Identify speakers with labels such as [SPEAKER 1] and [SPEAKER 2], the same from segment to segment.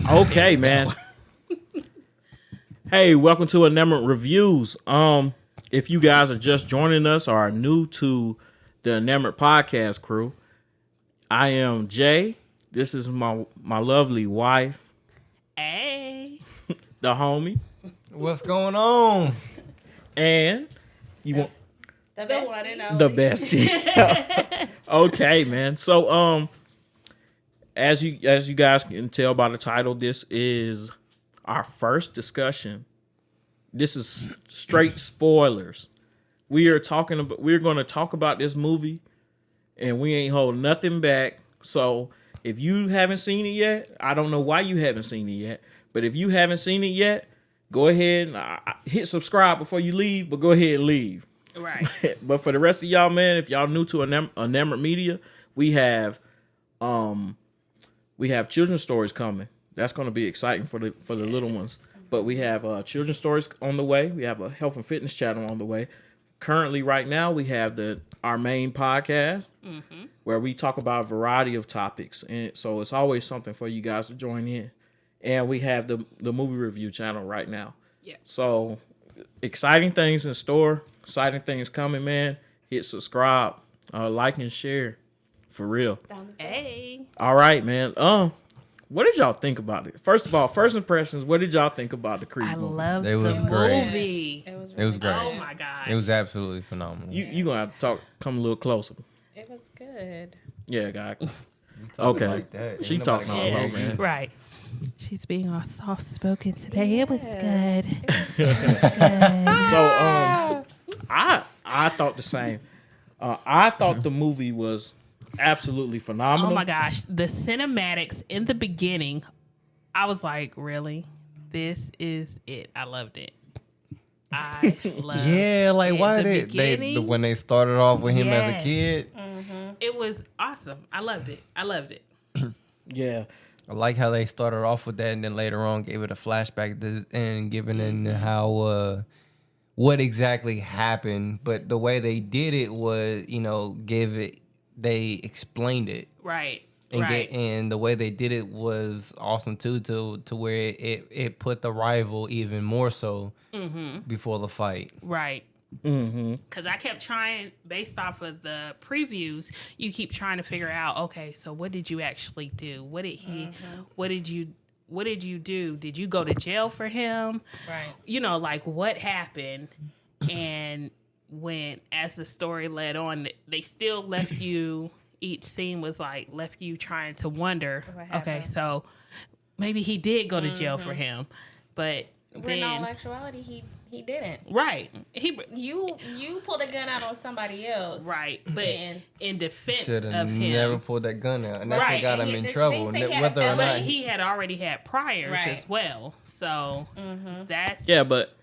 [SPEAKER 1] Okay, man. Hey, welcome to Enamored Reviews. If you guys are just joining us or are new to the Enamored podcast crew, I am Jay. This is my lovely wife.
[SPEAKER 2] Hey.
[SPEAKER 1] The homie.
[SPEAKER 3] What's going on?
[SPEAKER 1] And you want
[SPEAKER 2] The bestie.
[SPEAKER 1] the bestie. Okay, man. So as you guys can tell by the title, this is our first discussion. This is straight spoilers. We're going to talk about this movie, and we ain't holding nothing back. So if you haven't seen it yet, I don't know why you haven't seen it yet, but if you haven't seen it yet, go ahead and hit subscribe before you leave, but go ahead and leave.
[SPEAKER 2] Right.
[SPEAKER 1] But for the rest of y'all, man, if y'all new to Enamored Media, we have children's stories coming. That's going to be exciting for the little ones. But we have children's stories on the way. We have a health and fitness channel on the way. Currently, right now, we have our main podcast where we talk about a variety of topics, and so it's always something for you guys to join in. And we have the movie review channel right now.
[SPEAKER 2] Yeah.
[SPEAKER 1] So exciting things in store. Exciting things coming, man. Hit subscribe, like and share, for real.
[SPEAKER 2] Hey.
[SPEAKER 1] All right, man. What did y'all think about it? First of all, first impressions. What did y'all think about the Creed movie?
[SPEAKER 2] I love
[SPEAKER 3] It was
[SPEAKER 2] the
[SPEAKER 3] great.
[SPEAKER 2] movie.
[SPEAKER 3] It was great.
[SPEAKER 2] Oh my god.
[SPEAKER 3] It was absolutely phenomenal.
[SPEAKER 1] You gonna have to come a little closer.
[SPEAKER 4] It was good.
[SPEAKER 1] Yeah, guy.
[SPEAKER 3] You talking
[SPEAKER 1] Okay.
[SPEAKER 3] like that.
[SPEAKER 1] She
[SPEAKER 3] Ain't
[SPEAKER 1] talking
[SPEAKER 3] nobody
[SPEAKER 1] all
[SPEAKER 3] gonna
[SPEAKER 1] low,
[SPEAKER 3] hear you.
[SPEAKER 1] man.
[SPEAKER 2] Right. She's being all soft spoken today. It was good.
[SPEAKER 4] It was good.
[SPEAKER 1] So I thought the same. I thought the movie was absolutely phenomenal.
[SPEAKER 2] Oh my gosh. The cinematics in the beginning, I was like, really? This is it. I loved it. I loved
[SPEAKER 3] Yeah, like
[SPEAKER 2] it.
[SPEAKER 3] why
[SPEAKER 2] The
[SPEAKER 3] did they
[SPEAKER 2] beginning,
[SPEAKER 3] when they started off with him as a
[SPEAKER 2] Yes.
[SPEAKER 3] kid?
[SPEAKER 2] it was awesome. I loved it.
[SPEAKER 1] Yeah.
[SPEAKER 3] I like how they started off with that and then later on gave it a flashback and giving in how what exactly happened. But the way they did it was, they explained it.
[SPEAKER 2] Right.
[SPEAKER 3] And
[SPEAKER 2] Right.
[SPEAKER 3] and the way they did it was awesome too, to where it put the rival even more so before the fight.
[SPEAKER 2] Right. Because I kept trying, based off of the previews, you keep trying to figure out, okay, so what did you actually do? What did you do? Did you go to jail for him?
[SPEAKER 4] Right.
[SPEAKER 2] Like what happened? And as the story led on, they still left you, each scene was like, left you trying to wonder,
[SPEAKER 4] What
[SPEAKER 2] okay,
[SPEAKER 4] happened?
[SPEAKER 2] so maybe he did go to jail for him. But
[SPEAKER 4] But in all
[SPEAKER 2] then,
[SPEAKER 4] actuality, he didn't.
[SPEAKER 2] right.
[SPEAKER 4] You pulled a gun out on somebody else.
[SPEAKER 2] Right, but
[SPEAKER 4] And-
[SPEAKER 2] in defense
[SPEAKER 3] Should
[SPEAKER 2] of
[SPEAKER 3] have
[SPEAKER 2] him,
[SPEAKER 3] never pulled that gun out, and that's
[SPEAKER 2] Right,
[SPEAKER 3] what got
[SPEAKER 4] and
[SPEAKER 3] him in
[SPEAKER 4] they
[SPEAKER 3] trouble.
[SPEAKER 4] say he had a
[SPEAKER 3] Whether or
[SPEAKER 4] felony.
[SPEAKER 3] not
[SPEAKER 2] but he had already had priors
[SPEAKER 4] Right.
[SPEAKER 2] as well. So that's
[SPEAKER 1] Yeah, but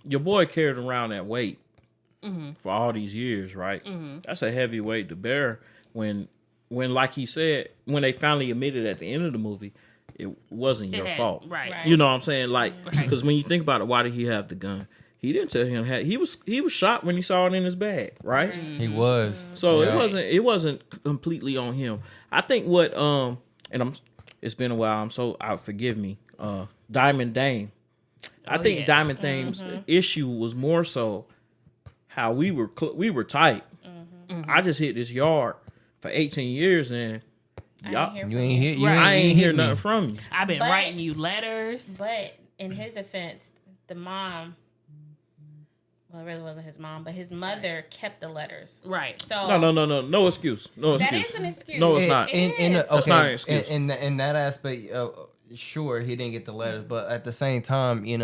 [SPEAKER 1] your boy carried around that weight for all these years, right? That's a heavy weight to bear when like he said, when they finally admitted at the end of the movie, it wasn't your fault.
[SPEAKER 2] Right.
[SPEAKER 4] Right.
[SPEAKER 1] You know what I'm saying? Like,
[SPEAKER 2] Right.
[SPEAKER 1] because when you think about it, why did he have the gun? He didn't tell him he was shot when he saw it in his bag, right?
[SPEAKER 3] he was.
[SPEAKER 1] So
[SPEAKER 3] Yeah.
[SPEAKER 1] it wasn't completely on him. I think what it's been a while. Forgive me. Diamond Dame. I think
[SPEAKER 2] yeah.
[SPEAKER 1] Diamond Dame's issue was more so how we were tight. I just hit this yard for 18 years and y'all,
[SPEAKER 4] I ain't
[SPEAKER 3] You
[SPEAKER 4] hear
[SPEAKER 3] ain't hit. You
[SPEAKER 2] Right.
[SPEAKER 1] I ain't hear
[SPEAKER 3] hit
[SPEAKER 1] nothing
[SPEAKER 3] me.
[SPEAKER 1] from you.
[SPEAKER 2] I've been
[SPEAKER 4] But-
[SPEAKER 2] writing you letters.
[SPEAKER 4] But in his defense, the mom, well, it really wasn't his mom, but his mother kept the letters.
[SPEAKER 2] Right.
[SPEAKER 4] So
[SPEAKER 1] No excuse. No
[SPEAKER 4] that
[SPEAKER 1] excuse.
[SPEAKER 4] is an excuse.
[SPEAKER 1] No, it's not.
[SPEAKER 4] It is.
[SPEAKER 1] That's not an excuse.
[SPEAKER 3] In that aspect, sure, he didn't get the letters, but at the same time, he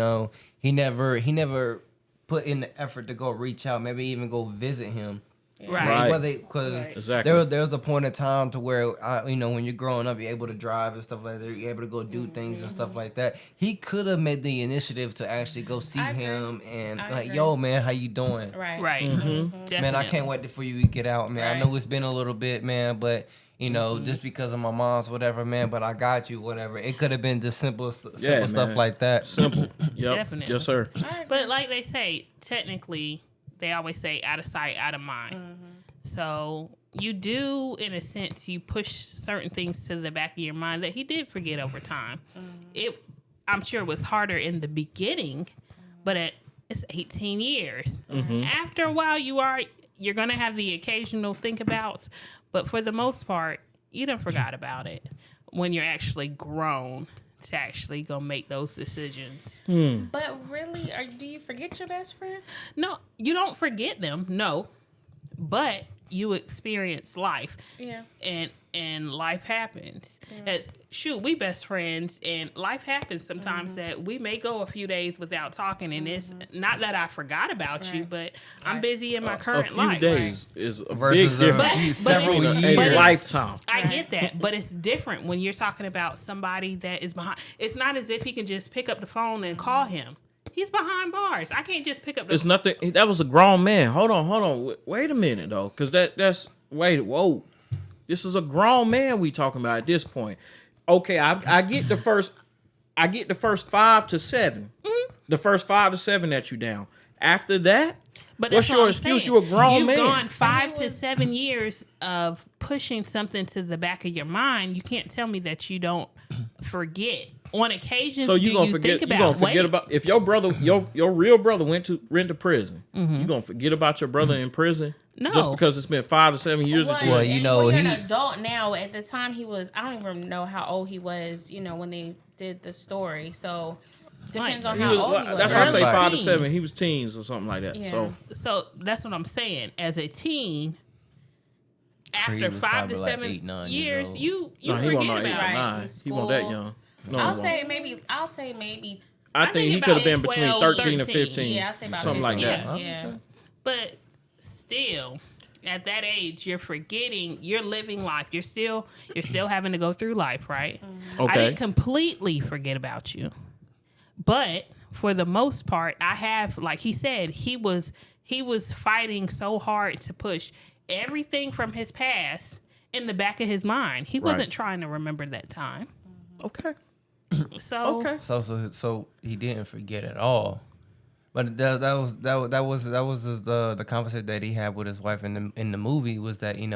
[SPEAKER 3] never put in the effort to go reach out, maybe even go visit him.
[SPEAKER 2] Right.
[SPEAKER 3] Because
[SPEAKER 1] Exactly.
[SPEAKER 3] there was a point in time to where when you're growing up, you're able to drive and stuff like that. You're able to go do things and stuff like that. He could have made the initiative to actually go see
[SPEAKER 4] I agree.
[SPEAKER 3] him and
[SPEAKER 4] I
[SPEAKER 3] like,
[SPEAKER 4] agree.
[SPEAKER 3] yo, man, how you doing?
[SPEAKER 4] Right.
[SPEAKER 2] Right. Definitely.
[SPEAKER 3] Man, I can't wait for you to get out, man. I
[SPEAKER 4] Right.
[SPEAKER 3] know it's been a little bit, man, but just because of my mom's whatever, man. But I got you, whatever. It could have been just simple stuff
[SPEAKER 1] man.
[SPEAKER 3] like that.
[SPEAKER 1] Simple. Yep.
[SPEAKER 2] Definitely.
[SPEAKER 1] Yes, sir.
[SPEAKER 2] But like they say, technically, they always say out of sight, out of mind. So you do, in a sense, you push certain things to the back of your mind that he did forget over time. I'm sure it was harder in the beginning, but it's 18 years. After a while, you're gonna have the occasional think abouts, but for the most part, you done forgot about it when you're actually grown to actually go make those decisions.
[SPEAKER 4] But really, do you forget your best friend?
[SPEAKER 2] No, you don't forget them. No, but you experience life.
[SPEAKER 4] Yeah.
[SPEAKER 2] And life happens. We best friends, and life happens sometimes that we may go a few days without talking, and it's not that I forgot about you, but I'm busy in my current life.
[SPEAKER 1] A few days is a
[SPEAKER 3] Versus
[SPEAKER 1] big
[SPEAKER 3] a
[SPEAKER 1] difference.
[SPEAKER 3] few-
[SPEAKER 2] But
[SPEAKER 3] several
[SPEAKER 2] it's-
[SPEAKER 3] years.
[SPEAKER 2] but
[SPEAKER 1] A
[SPEAKER 2] it's-
[SPEAKER 1] lifetime.
[SPEAKER 2] I get that, but it's different when you're talking about somebody that is behind. It's not as if he can just pick up the phone and call him. He's behind bars. I can't just pick up the
[SPEAKER 1] It's nothing. That was a grown man. Hold on. Wait a minute though, because whoa. This is a grown man we talking about at this point. Okay, I get the first 5 to 7. The first 5 to 7 that you down. After that,
[SPEAKER 2] But
[SPEAKER 1] what's
[SPEAKER 2] that's
[SPEAKER 1] your
[SPEAKER 2] what I'm
[SPEAKER 1] excuse?
[SPEAKER 2] saying.
[SPEAKER 1] You a grown
[SPEAKER 2] You've
[SPEAKER 1] man.
[SPEAKER 2] gone 5 to 7 years of pushing something to the back of your mind. You can't tell me that you don't forget. On occasions,
[SPEAKER 1] So you gonna forget? You gonna forget about if your brother, your real brother went to prison? You gonna forget about your brother in prison?
[SPEAKER 2] No.
[SPEAKER 1] Just because it's been 5 to 7 years that you.
[SPEAKER 3] Well, you know,
[SPEAKER 4] you're
[SPEAKER 3] he-
[SPEAKER 4] an adult now. At the time, he was. I don't even know how old he was. When they did the story. So depends on
[SPEAKER 1] He
[SPEAKER 4] how
[SPEAKER 1] was,
[SPEAKER 4] old he was.
[SPEAKER 1] that's why I say
[SPEAKER 3] Right.
[SPEAKER 1] 5 to 7. He was teens or something like that.
[SPEAKER 4] Yeah.
[SPEAKER 2] So that's what I'm saying. As a teen,
[SPEAKER 3] He
[SPEAKER 2] after
[SPEAKER 3] was
[SPEAKER 2] 5 to
[SPEAKER 3] probably like
[SPEAKER 2] 7
[SPEAKER 3] 8, 9
[SPEAKER 2] years,
[SPEAKER 3] years old.
[SPEAKER 2] you
[SPEAKER 1] No, he
[SPEAKER 2] forget
[SPEAKER 1] wasn't no 8 or
[SPEAKER 2] about it.
[SPEAKER 1] 9. He wasn't that
[SPEAKER 4] School.
[SPEAKER 1] young. No,
[SPEAKER 4] I'll
[SPEAKER 1] he
[SPEAKER 4] say
[SPEAKER 1] wasn't.
[SPEAKER 4] maybe.
[SPEAKER 1] I think
[SPEAKER 2] think
[SPEAKER 1] he
[SPEAKER 2] about
[SPEAKER 1] could have been
[SPEAKER 2] 12,
[SPEAKER 1] between 13 and
[SPEAKER 2] 13.
[SPEAKER 1] 15.
[SPEAKER 4] Yeah, I'll say about
[SPEAKER 1] something like
[SPEAKER 4] 15.
[SPEAKER 1] that.
[SPEAKER 4] Yeah.
[SPEAKER 2] But still, at that age, you're forgetting. You're living life. You're still having to go through life, right? I
[SPEAKER 1] Okay.
[SPEAKER 2] didn't completely forget about you, but for the most part, I have. Like he said, he was fighting so hard to push everything from his past in the back of his mind. He wasn't trying to remember that time.
[SPEAKER 1] Okay.
[SPEAKER 2] So
[SPEAKER 1] Okay.
[SPEAKER 3] So he didn't forget at all. But that was the conversation that he had with his wife in the movie was that he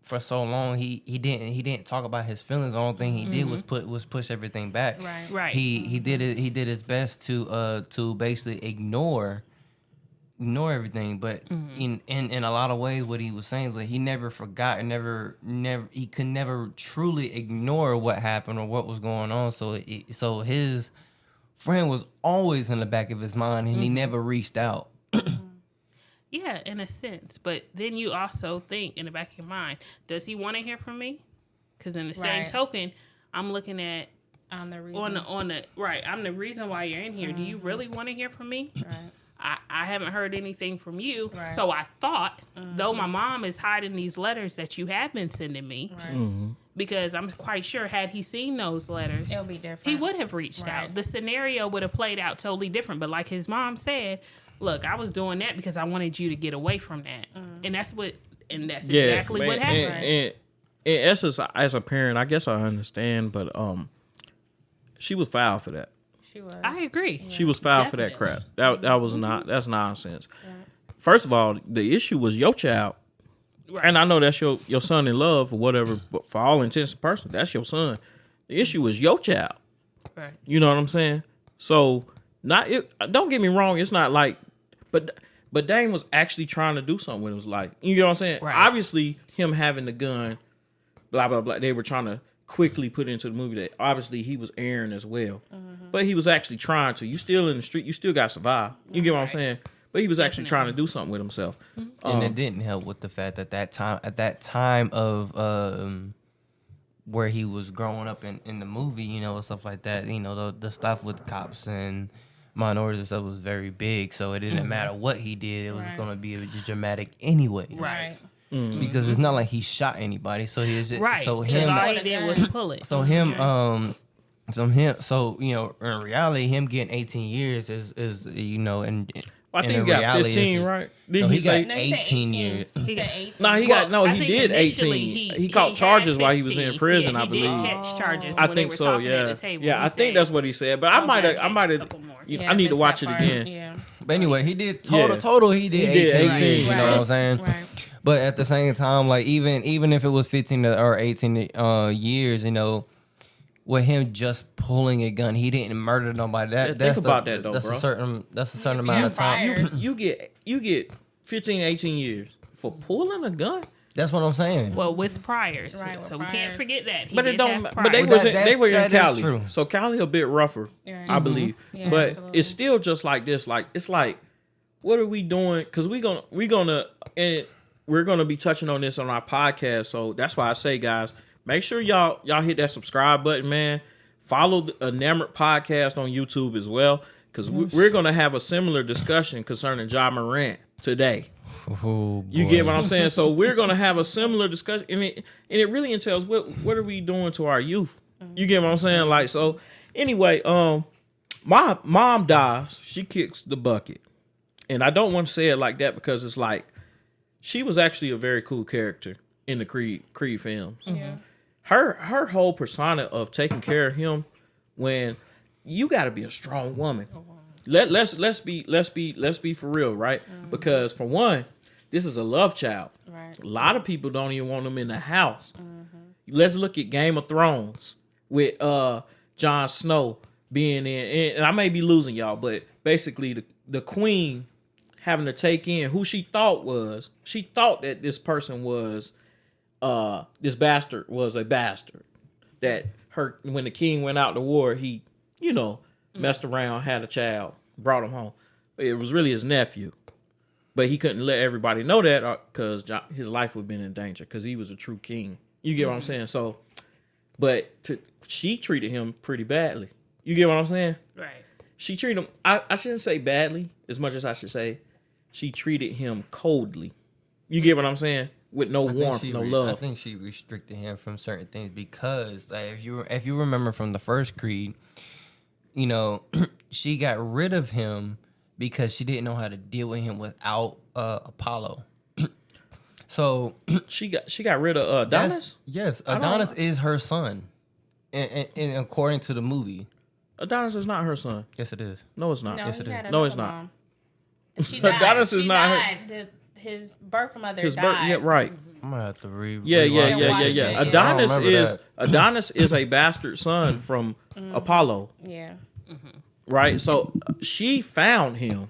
[SPEAKER 3] for so long he didn't talk about his feelings. The only thing he did was push everything back.
[SPEAKER 2] Right.
[SPEAKER 3] He did his best to basically ignore everything, but in a lot of ways what he was saying is like he never forgot and never he could never truly ignore what happened or what was going on, so his friend was always in the back of his mind and he never reached out.
[SPEAKER 2] yeah, in a sense. But then you also think in the back of your mind, does he want to hear from me? Because in the same
[SPEAKER 4] Right.
[SPEAKER 2] token, I'm looking at
[SPEAKER 4] On the reason.
[SPEAKER 2] on the right. I'm the reason why you're in here. Do you really want to hear from me?
[SPEAKER 4] Right.
[SPEAKER 2] I haven't heard anything from you.
[SPEAKER 4] Right.
[SPEAKER 2] So I thought, though my mom is hiding these letters that you have been sending me,
[SPEAKER 4] Right.
[SPEAKER 2] because I'm quite sure had he seen those letters,
[SPEAKER 4] It'll be different.
[SPEAKER 2] he would have reached
[SPEAKER 4] Right.
[SPEAKER 2] out. The scenario would have played out totally different. But like his mom said, look, I was doing that because I wanted you to get away from that. And that's exactly
[SPEAKER 1] man,
[SPEAKER 2] what happened.
[SPEAKER 1] And in essence, as a parent, I guess I understand, but she was foul for that.
[SPEAKER 4] She was.
[SPEAKER 2] I agree.
[SPEAKER 1] She was foul for that
[SPEAKER 2] Definitely.
[SPEAKER 1] crap. That was not. That's nonsense. First of all, the issue was your child,
[SPEAKER 2] Right.
[SPEAKER 1] and I know that's your son in love or whatever. But for all intents and purposes, that's your son. The issue was your child.
[SPEAKER 2] Right.
[SPEAKER 1] You know what I'm saying? So don't get me wrong. It's not like, but Dane was actually trying to do something with it. It was like, you know what I'm saying?
[SPEAKER 2] Right.
[SPEAKER 1] Obviously, him having the gun, blah blah blah. They were trying to quickly put into the movie that obviously he was airing as well, but he was actually trying to. You still in the street. You still got to survive. You get what I'm saying? But he was actually trying to do something with himself.
[SPEAKER 3] And it didn't help with the fact that at that time of where he was growing up in the movie, and stuff like that, the stuff with cops and minorities and stuff was very big. So it didn't matter what he did; it was
[SPEAKER 4] Right.
[SPEAKER 3] going to be dramatic anyway.
[SPEAKER 2] Right.
[SPEAKER 3] Because it's not like he shot anybody. So he was just,
[SPEAKER 2] Right.
[SPEAKER 3] So
[SPEAKER 2] Because
[SPEAKER 3] him.
[SPEAKER 2] all he did was pull it.
[SPEAKER 3] So him, in reality, him getting 18 years is and
[SPEAKER 1] I think
[SPEAKER 3] in
[SPEAKER 1] he got
[SPEAKER 3] reality,
[SPEAKER 1] 15,
[SPEAKER 3] it's-
[SPEAKER 1] right?
[SPEAKER 3] No,
[SPEAKER 1] Didn't
[SPEAKER 3] he
[SPEAKER 1] he say?
[SPEAKER 3] got
[SPEAKER 4] No, he said
[SPEAKER 3] 18 years.
[SPEAKER 4] He said 18.
[SPEAKER 1] No, he
[SPEAKER 2] Well,
[SPEAKER 1] got no.
[SPEAKER 2] I
[SPEAKER 1] He
[SPEAKER 2] think
[SPEAKER 1] did
[SPEAKER 2] initially
[SPEAKER 1] 18. He
[SPEAKER 2] he
[SPEAKER 1] caught
[SPEAKER 2] had
[SPEAKER 1] charges while he was
[SPEAKER 2] 15.
[SPEAKER 1] in prison.
[SPEAKER 2] Yeah,
[SPEAKER 1] I
[SPEAKER 2] he
[SPEAKER 1] believe.
[SPEAKER 2] did catch charges.
[SPEAKER 1] I
[SPEAKER 2] when
[SPEAKER 1] think
[SPEAKER 2] they were
[SPEAKER 1] so.
[SPEAKER 2] talking
[SPEAKER 1] Yeah.
[SPEAKER 2] at the table.
[SPEAKER 1] Yeah,
[SPEAKER 2] He
[SPEAKER 1] I think
[SPEAKER 2] said-
[SPEAKER 1] that's what he said. But I might have.
[SPEAKER 2] couple more.
[SPEAKER 1] I need to watch it again.
[SPEAKER 4] Yeah.
[SPEAKER 3] But anyway, he did
[SPEAKER 1] Yeah.
[SPEAKER 3] total. He did 18 years. You know
[SPEAKER 4] Right.
[SPEAKER 3] what I'm saying?
[SPEAKER 4] Right.
[SPEAKER 3] But at the same time, like even if it was 15 or 18 years, you know, with him just pulling a gun, he didn't murder nobody.
[SPEAKER 1] Think
[SPEAKER 3] That's
[SPEAKER 1] about that, though,
[SPEAKER 3] that's
[SPEAKER 1] bro.
[SPEAKER 3] a certain
[SPEAKER 4] Yeah,
[SPEAKER 3] amount of time.
[SPEAKER 4] priors.
[SPEAKER 1] You get 15, 18 years for pulling a gun.
[SPEAKER 3] That's what I'm saying.
[SPEAKER 2] Well, with priors,
[SPEAKER 4] Right, with
[SPEAKER 2] so we can't
[SPEAKER 4] priors.
[SPEAKER 2] forget that. He
[SPEAKER 1] But it
[SPEAKER 2] did
[SPEAKER 1] don't.
[SPEAKER 2] have
[SPEAKER 1] But they
[SPEAKER 2] priors.
[SPEAKER 3] Well,
[SPEAKER 1] wasn't. They were in
[SPEAKER 3] that is
[SPEAKER 1] Cali,
[SPEAKER 3] true.
[SPEAKER 1] so Cali a bit rougher,
[SPEAKER 4] Yeah.
[SPEAKER 1] I believe.
[SPEAKER 4] Yeah,
[SPEAKER 1] but
[SPEAKER 4] absolutely.
[SPEAKER 1] it's still just like this. Like it's like, what are we doing? Because we're gonna be touching on this on our podcast. So that's why I say, guys, make sure y'all hit that subscribe button, man. Follow the Enamored Podcast on YouTube as well, because we're gonna have a similar discussion concerning Ja Morant today.
[SPEAKER 3] Oh,
[SPEAKER 1] You
[SPEAKER 3] boy.
[SPEAKER 1] get what I'm saying? So we're gonna have a similar discussion, and it really entails what are we doing to our youth? You get what I'm saying? Like, so anyway, my mom dies, she kicks the bucket, and I don't want to say it like that because it's like she was actually a very cool character in the Creed films.
[SPEAKER 4] Yeah.
[SPEAKER 1] Her whole persona of taking care of him, when you got to be a strong woman. Let's be for real, right? Because for one, this is a love child.
[SPEAKER 4] Right.
[SPEAKER 1] A lot of people don't even want them in the house. Let's look at Game of Thrones with Jon Snow being in, and I may be losing y'all, but basically the queen having to take in who she thought that this person was, this bastard was a bastard. That when the king went out to war, he, messed around, had a child, brought him home. It was really his nephew. But he couldn't let everybody know that because his life would have been in danger because he was a true king. You get what I'm saying? So, but she treated him pretty badly. You get what I'm saying?
[SPEAKER 2] Right.
[SPEAKER 1] She treated him, I shouldn't say badly as much as I should say she treated him coldly. You get what I'm saying? With no warmth, no love.
[SPEAKER 3] I think she restricted him from certain things because, like, if you remember from the first Creed, she got rid of him because she didn't know how to deal with him without Apollo. So
[SPEAKER 1] She got rid of Adonis?
[SPEAKER 3] yes, Adonis is her son, and according to the movie.
[SPEAKER 1] Adonis is not her son.
[SPEAKER 3] Yes, it is.
[SPEAKER 1] No, it's not.
[SPEAKER 4] No,
[SPEAKER 3] Yes,
[SPEAKER 4] he
[SPEAKER 3] it is.
[SPEAKER 4] had
[SPEAKER 1] No, it's
[SPEAKER 4] another
[SPEAKER 1] not.
[SPEAKER 4] mom. She died.
[SPEAKER 1] Adonis is
[SPEAKER 4] She
[SPEAKER 1] not her-
[SPEAKER 4] died. His birth mother
[SPEAKER 1] His birth,
[SPEAKER 4] died.
[SPEAKER 1] yeah, right.
[SPEAKER 3] I'm gonna have to read.
[SPEAKER 1] Yeah.
[SPEAKER 4] watch it. I don't
[SPEAKER 1] Adonis is a bastard son from Apollo,
[SPEAKER 4] Yeah.
[SPEAKER 1] right? So she found him.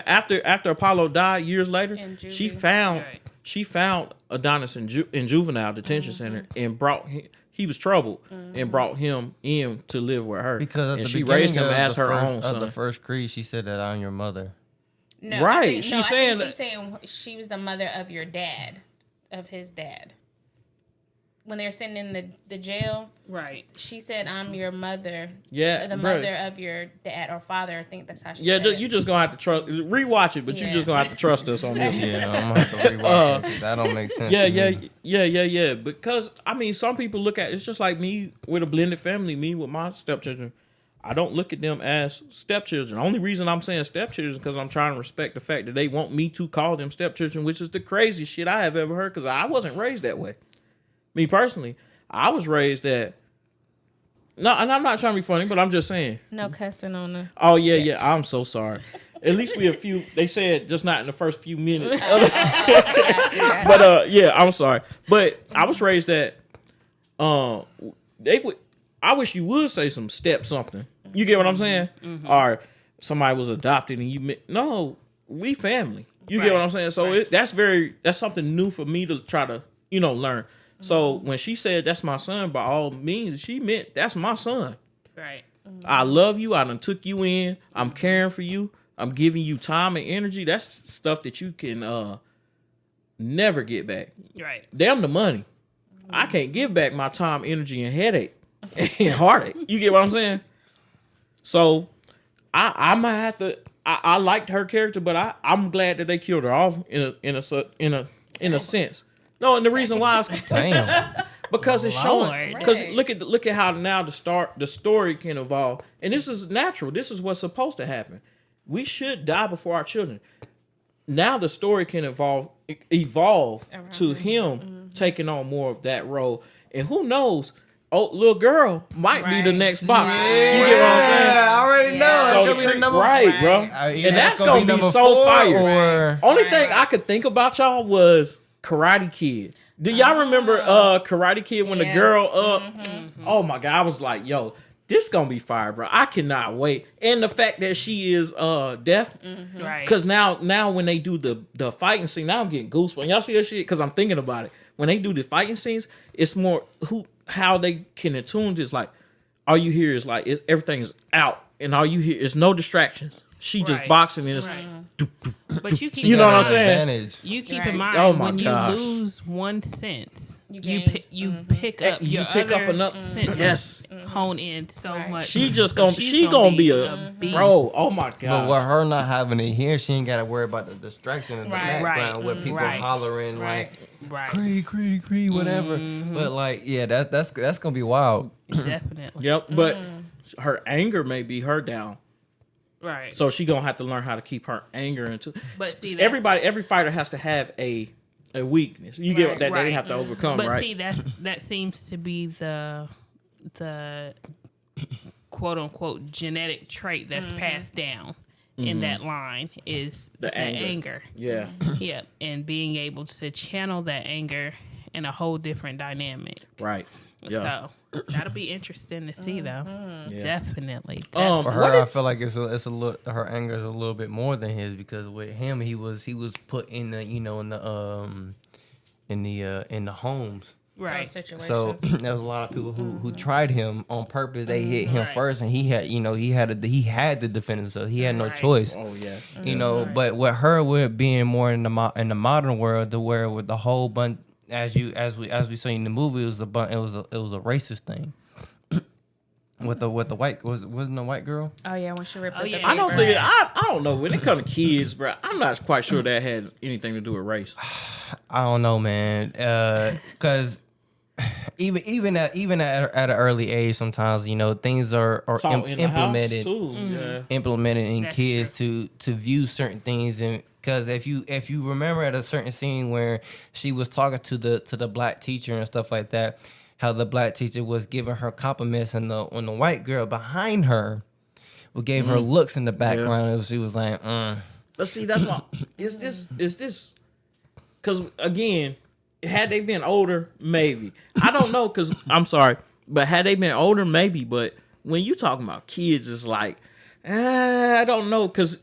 [SPEAKER 1] After Apollo died years later,
[SPEAKER 4] In juvie.
[SPEAKER 1] she found Adonis in juvenile detention center and brought him. He was troubled and brought him in to live with her
[SPEAKER 3] Because at
[SPEAKER 1] and
[SPEAKER 3] the
[SPEAKER 1] she
[SPEAKER 3] beginning
[SPEAKER 1] raised him
[SPEAKER 3] of
[SPEAKER 1] as
[SPEAKER 3] the
[SPEAKER 1] her
[SPEAKER 3] first,
[SPEAKER 1] own son.
[SPEAKER 3] Of the first Creed, she said that I'm your mother.
[SPEAKER 4] No,
[SPEAKER 1] Right,
[SPEAKER 4] I think,
[SPEAKER 1] she's
[SPEAKER 4] I think
[SPEAKER 1] saying that-
[SPEAKER 4] she's saying she was the mother of your dad, of his dad. When they were sitting in the jail,
[SPEAKER 2] Right.
[SPEAKER 4] she said, "I'm your mother."
[SPEAKER 1] Yeah,
[SPEAKER 4] the
[SPEAKER 1] bruh.
[SPEAKER 4] mother of your dad or father. I think that's how she.
[SPEAKER 1] Yeah,
[SPEAKER 4] said it.
[SPEAKER 1] you just gonna have to rewatch it, but you
[SPEAKER 4] Yeah.
[SPEAKER 1] just gonna have to trust us on this.
[SPEAKER 3] Yeah, I'm gonna have to rewatch it 'cause that don't make sense.
[SPEAKER 1] Yeah,
[SPEAKER 3] to me.
[SPEAKER 1] yeah. Because I mean, some people look at it's just like me with a blended family. Me with my stepchildren, I don't look at them as stepchildren. The only reason I'm saying stepchildren is because I'm trying to respect the fact that they want me to call them stepchildren, which is the craziest shit I have ever heard. Because I wasn't raised that way. Me personally, I was raised that. No, and I'm not trying to be funny, but I'm just saying.
[SPEAKER 4] No cussing on the.
[SPEAKER 1] Oh yeah. I'm so sorry. At least we a few. They said just not in the first few minutes. But yeah, I'm sorry. But I was raised that they would. I wish you would say some step something. You get what I'm saying? Or somebody was adopted and no, we family. You get what I'm saying? So that's something new for me to try to learn. So when she said that's my son, by all means, she meant that's my son.
[SPEAKER 2] Right.
[SPEAKER 1] I love you. I done took you in. I'm caring for you. I'm giving you time and energy. That's stuff that you can never get back.
[SPEAKER 2] Right.
[SPEAKER 1] Damn the money. I can't give back my time, energy, and headache and heartache. You get what I'm saying? So I might have to. I liked her character, but I'm glad that they killed her off in a sense. No, and the reason why is
[SPEAKER 3] Damn.
[SPEAKER 1] because it's showing.
[SPEAKER 2] Lord.
[SPEAKER 1] Because
[SPEAKER 4] Right.
[SPEAKER 1] look at how now the story can evolve, and this is natural. This is what's supposed to happen. We should die before our children. Now the story can evolve to him taking on more of that role, and who knows? Oh, little girl might be the
[SPEAKER 4] Right.
[SPEAKER 1] next boxer. You get what I'm saying?
[SPEAKER 3] I already never know.
[SPEAKER 1] So
[SPEAKER 3] It could be the number
[SPEAKER 1] right, bro.
[SPEAKER 3] Either
[SPEAKER 1] And that's
[SPEAKER 3] it's
[SPEAKER 1] gonna be
[SPEAKER 3] number
[SPEAKER 1] so
[SPEAKER 3] 4
[SPEAKER 1] fire.
[SPEAKER 3] Or
[SPEAKER 1] Only
[SPEAKER 4] Right.
[SPEAKER 1] thing I could think about y'all was Karate Kid. Do y'all remember Karate Kid when the
[SPEAKER 4] Yeah.
[SPEAKER 1] girl oh my god, I was like, yo, this gonna be fire, bro. I cannot wait. And the fact that she is deaf.
[SPEAKER 2] Right.
[SPEAKER 1] Cause now when they do the fighting scene, now I'm getting goosebumps. Y'all see that shit? Cause I'm thinking about it. When they do the fighting scenes, it's more how they can attune to. It's like all you hear is like everything is out, and all you hear is no distractions. She just
[SPEAKER 2] Right.
[SPEAKER 1] boxing and it's
[SPEAKER 2] Right.
[SPEAKER 1] doop, doop.
[SPEAKER 2] But you keep
[SPEAKER 1] You know
[SPEAKER 2] in
[SPEAKER 1] what I'm
[SPEAKER 2] mind-
[SPEAKER 1] saying?
[SPEAKER 3] advantage.
[SPEAKER 2] You keep
[SPEAKER 4] Right.
[SPEAKER 2] in mind
[SPEAKER 1] Oh my
[SPEAKER 2] when
[SPEAKER 1] gosh.
[SPEAKER 2] you lose one sense,
[SPEAKER 4] You
[SPEAKER 2] you
[SPEAKER 4] gain.
[SPEAKER 2] pick up
[SPEAKER 1] You
[SPEAKER 2] your
[SPEAKER 1] pick up
[SPEAKER 2] other
[SPEAKER 1] another
[SPEAKER 2] senses
[SPEAKER 1] yes.
[SPEAKER 2] hone in so
[SPEAKER 4] Right.
[SPEAKER 2] much.
[SPEAKER 1] She just
[SPEAKER 2] So
[SPEAKER 1] gonna
[SPEAKER 2] she's
[SPEAKER 1] she gonna be a
[SPEAKER 2] beast.
[SPEAKER 1] bro. Oh my
[SPEAKER 3] But with
[SPEAKER 1] god.
[SPEAKER 3] her not having it here, she ain't got to worry about the distraction in the
[SPEAKER 4] Right.
[SPEAKER 3] background
[SPEAKER 2] Right.
[SPEAKER 3] with people
[SPEAKER 2] Right.
[SPEAKER 3] hollering
[SPEAKER 4] Right.
[SPEAKER 2] Right.
[SPEAKER 3] like cree, whatever. But like, yeah, that's gonna be wild.
[SPEAKER 2] Definitely.
[SPEAKER 1] Yep. But her anger may be her down.
[SPEAKER 2] Right.
[SPEAKER 1] So she gonna have to learn how to keep her anger into.
[SPEAKER 2] But see,
[SPEAKER 1] every fighter has to have a weakness. You get
[SPEAKER 4] Right,
[SPEAKER 1] that they
[SPEAKER 2] right.
[SPEAKER 1] have to overcome,
[SPEAKER 2] But
[SPEAKER 1] right?
[SPEAKER 2] see, that seems to be the quote unquote genetic trait that's passed down in that line is the anger.
[SPEAKER 1] Yeah.
[SPEAKER 2] Yep. And being able to channel that anger in a whole different dynamic.
[SPEAKER 1] Right. Yeah.
[SPEAKER 2] So that'll be interesting to see though.
[SPEAKER 1] Yeah.
[SPEAKER 2] Definitely.
[SPEAKER 3] For
[SPEAKER 1] What
[SPEAKER 3] her,
[SPEAKER 1] did-
[SPEAKER 3] I feel like it's a little. Her anger is a little bit more than his because with him, he was put in the in the homes.
[SPEAKER 2] Right.
[SPEAKER 4] Those situations.
[SPEAKER 3] So there was a lot of people who tried him on purpose. They hit him
[SPEAKER 2] Right.
[SPEAKER 3] first, and he had to defend himself. He had no
[SPEAKER 2] Right.
[SPEAKER 3] choice.
[SPEAKER 1] Oh yeah.
[SPEAKER 3] You know, but with her, with being more in the modern world, to where with the whole bunch, as we seen in the movie, it was a racist thing. With the white wasn't the white girl?
[SPEAKER 4] Oh yeah, when she ripped
[SPEAKER 2] Oh,
[SPEAKER 4] up the
[SPEAKER 2] yeah.
[SPEAKER 1] I don't
[SPEAKER 4] paper.
[SPEAKER 1] think I don't know when it comes to kids, bro. I'm not quite sure that had anything to do with race.
[SPEAKER 3] I don't know, man. Because even at an early age, sometimes things are
[SPEAKER 1] Taught in the
[SPEAKER 3] implemented.
[SPEAKER 1] house too. Yeah.
[SPEAKER 3] Implemented in
[SPEAKER 2] That's
[SPEAKER 3] kids to view certain things, and because if you remember at a certain scene where she was talking to the black teacher and stuff like that, how the black teacher was giving her compliments, and the white girl behind her gave her looks in the background, and she was like,
[SPEAKER 1] But see, that's why is this because again, had they been older, maybe I don't know. Because I'm sorry, but had they been older, maybe. But when you talking about kids, it's like I don't know because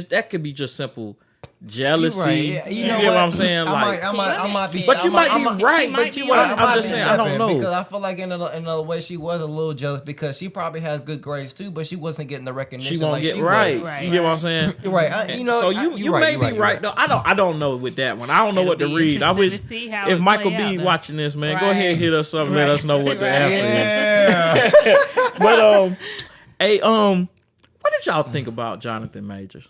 [SPEAKER 1] that could be just simple jealousy.
[SPEAKER 3] Right.
[SPEAKER 1] You know what I'm saying? Like,
[SPEAKER 3] I might be,
[SPEAKER 1] but you might be right.
[SPEAKER 2] might
[SPEAKER 1] But
[SPEAKER 2] be
[SPEAKER 1] you
[SPEAKER 2] right.
[SPEAKER 1] might. I'm just saying, I don't know.
[SPEAKER 3] because I feel like in another way she was a little jealous because she probably has good grades too, but she wasn't getting the recognition.
[SPEAKER 1] She won't
[SPEAKER 3] like
[SPEAKER 1] get
[SPEAKER 3] she
[SPEAKER 1] right.
[SPEAKER 3] was.
[SPEAKER 2] Right.
[SPEAKER 1] You get what I'm saying?
[SPEAKER 3] Right.
[SPEAKER 1] So you may be right though. I don't know with that one. I don't know
[SPEAKER 2] It'll
[SPEAKER 1] what to
[SPEAKER 2] be
[SPEAKER 1] read. I wish
[SPEAKER 2] interesting to see how
[SPEAKER 1] if
[SPEAKER 2] it
[SPEAKER 1] Michael
[SPEAKER 2] play
[SPEAKER 1] B
[SPEAKER 2] out, though.
[SPEAKER 1] watching this, man, go ahead
[SPEAKER 4] Right.
[SPEAKER 1] hit us up and let
[SPEAKER 2] Right.
[SPEAKER 1] us know what the
[SPEAKER 2] Right.
[SPEAKER 1] answer is.
[SPEAKER 3] Yeah.
[SPEAKER 1] But hey, what did y'all think about Jonathan Majors?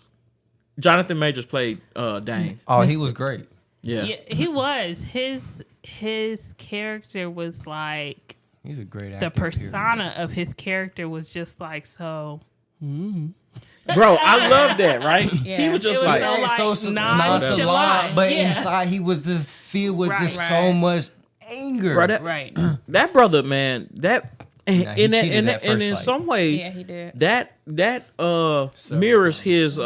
[SPEAKER 1] Jonathan Majors played Dane.
[SPEAKER 3] Oh, he was great.
[SPEAKER 1] Yeah.
[SPEAKER 2] Yeah, he was. His character was like
[SPEAKER 3] He's a great actor.
[SPEAKER 2] the persona of his character was just like so.
[SPEAKER 1] Bro, I love that, right? He
[SPEAKER 4] Yeah.
[SPEAKER 1] was just
[SPEAKER 2] It was
[SPEAKER 1] like
[SPEAKER 2] so, nonchalant,
[SPEAKER 3] but
[SPEAKER 2] yeah.
[SPEAKER 3] inside he was just filled with
[SPEAKER 2] Right.
[SPEAKER 3] just
[SPEAKER 4] Right.
[SPEAKER 3] so much anger.
[SPEAKER 1] bro, that,
[SPEAKER 2] Right.
[SPEAKER 1] that brother, man, that
[SPEAKER 3] he
[SPEAKER 1] and
[SPEAKER 3] cheated that
[SPEAKER 1] and
[SPEAKER 3] first
[SPEAKER 1] in
[SPEAKER 3] fight.
[SPEAKER 1] some way
[SPEAKER 4] Yeah, he did.
[SPEAKER 1] that mirrors his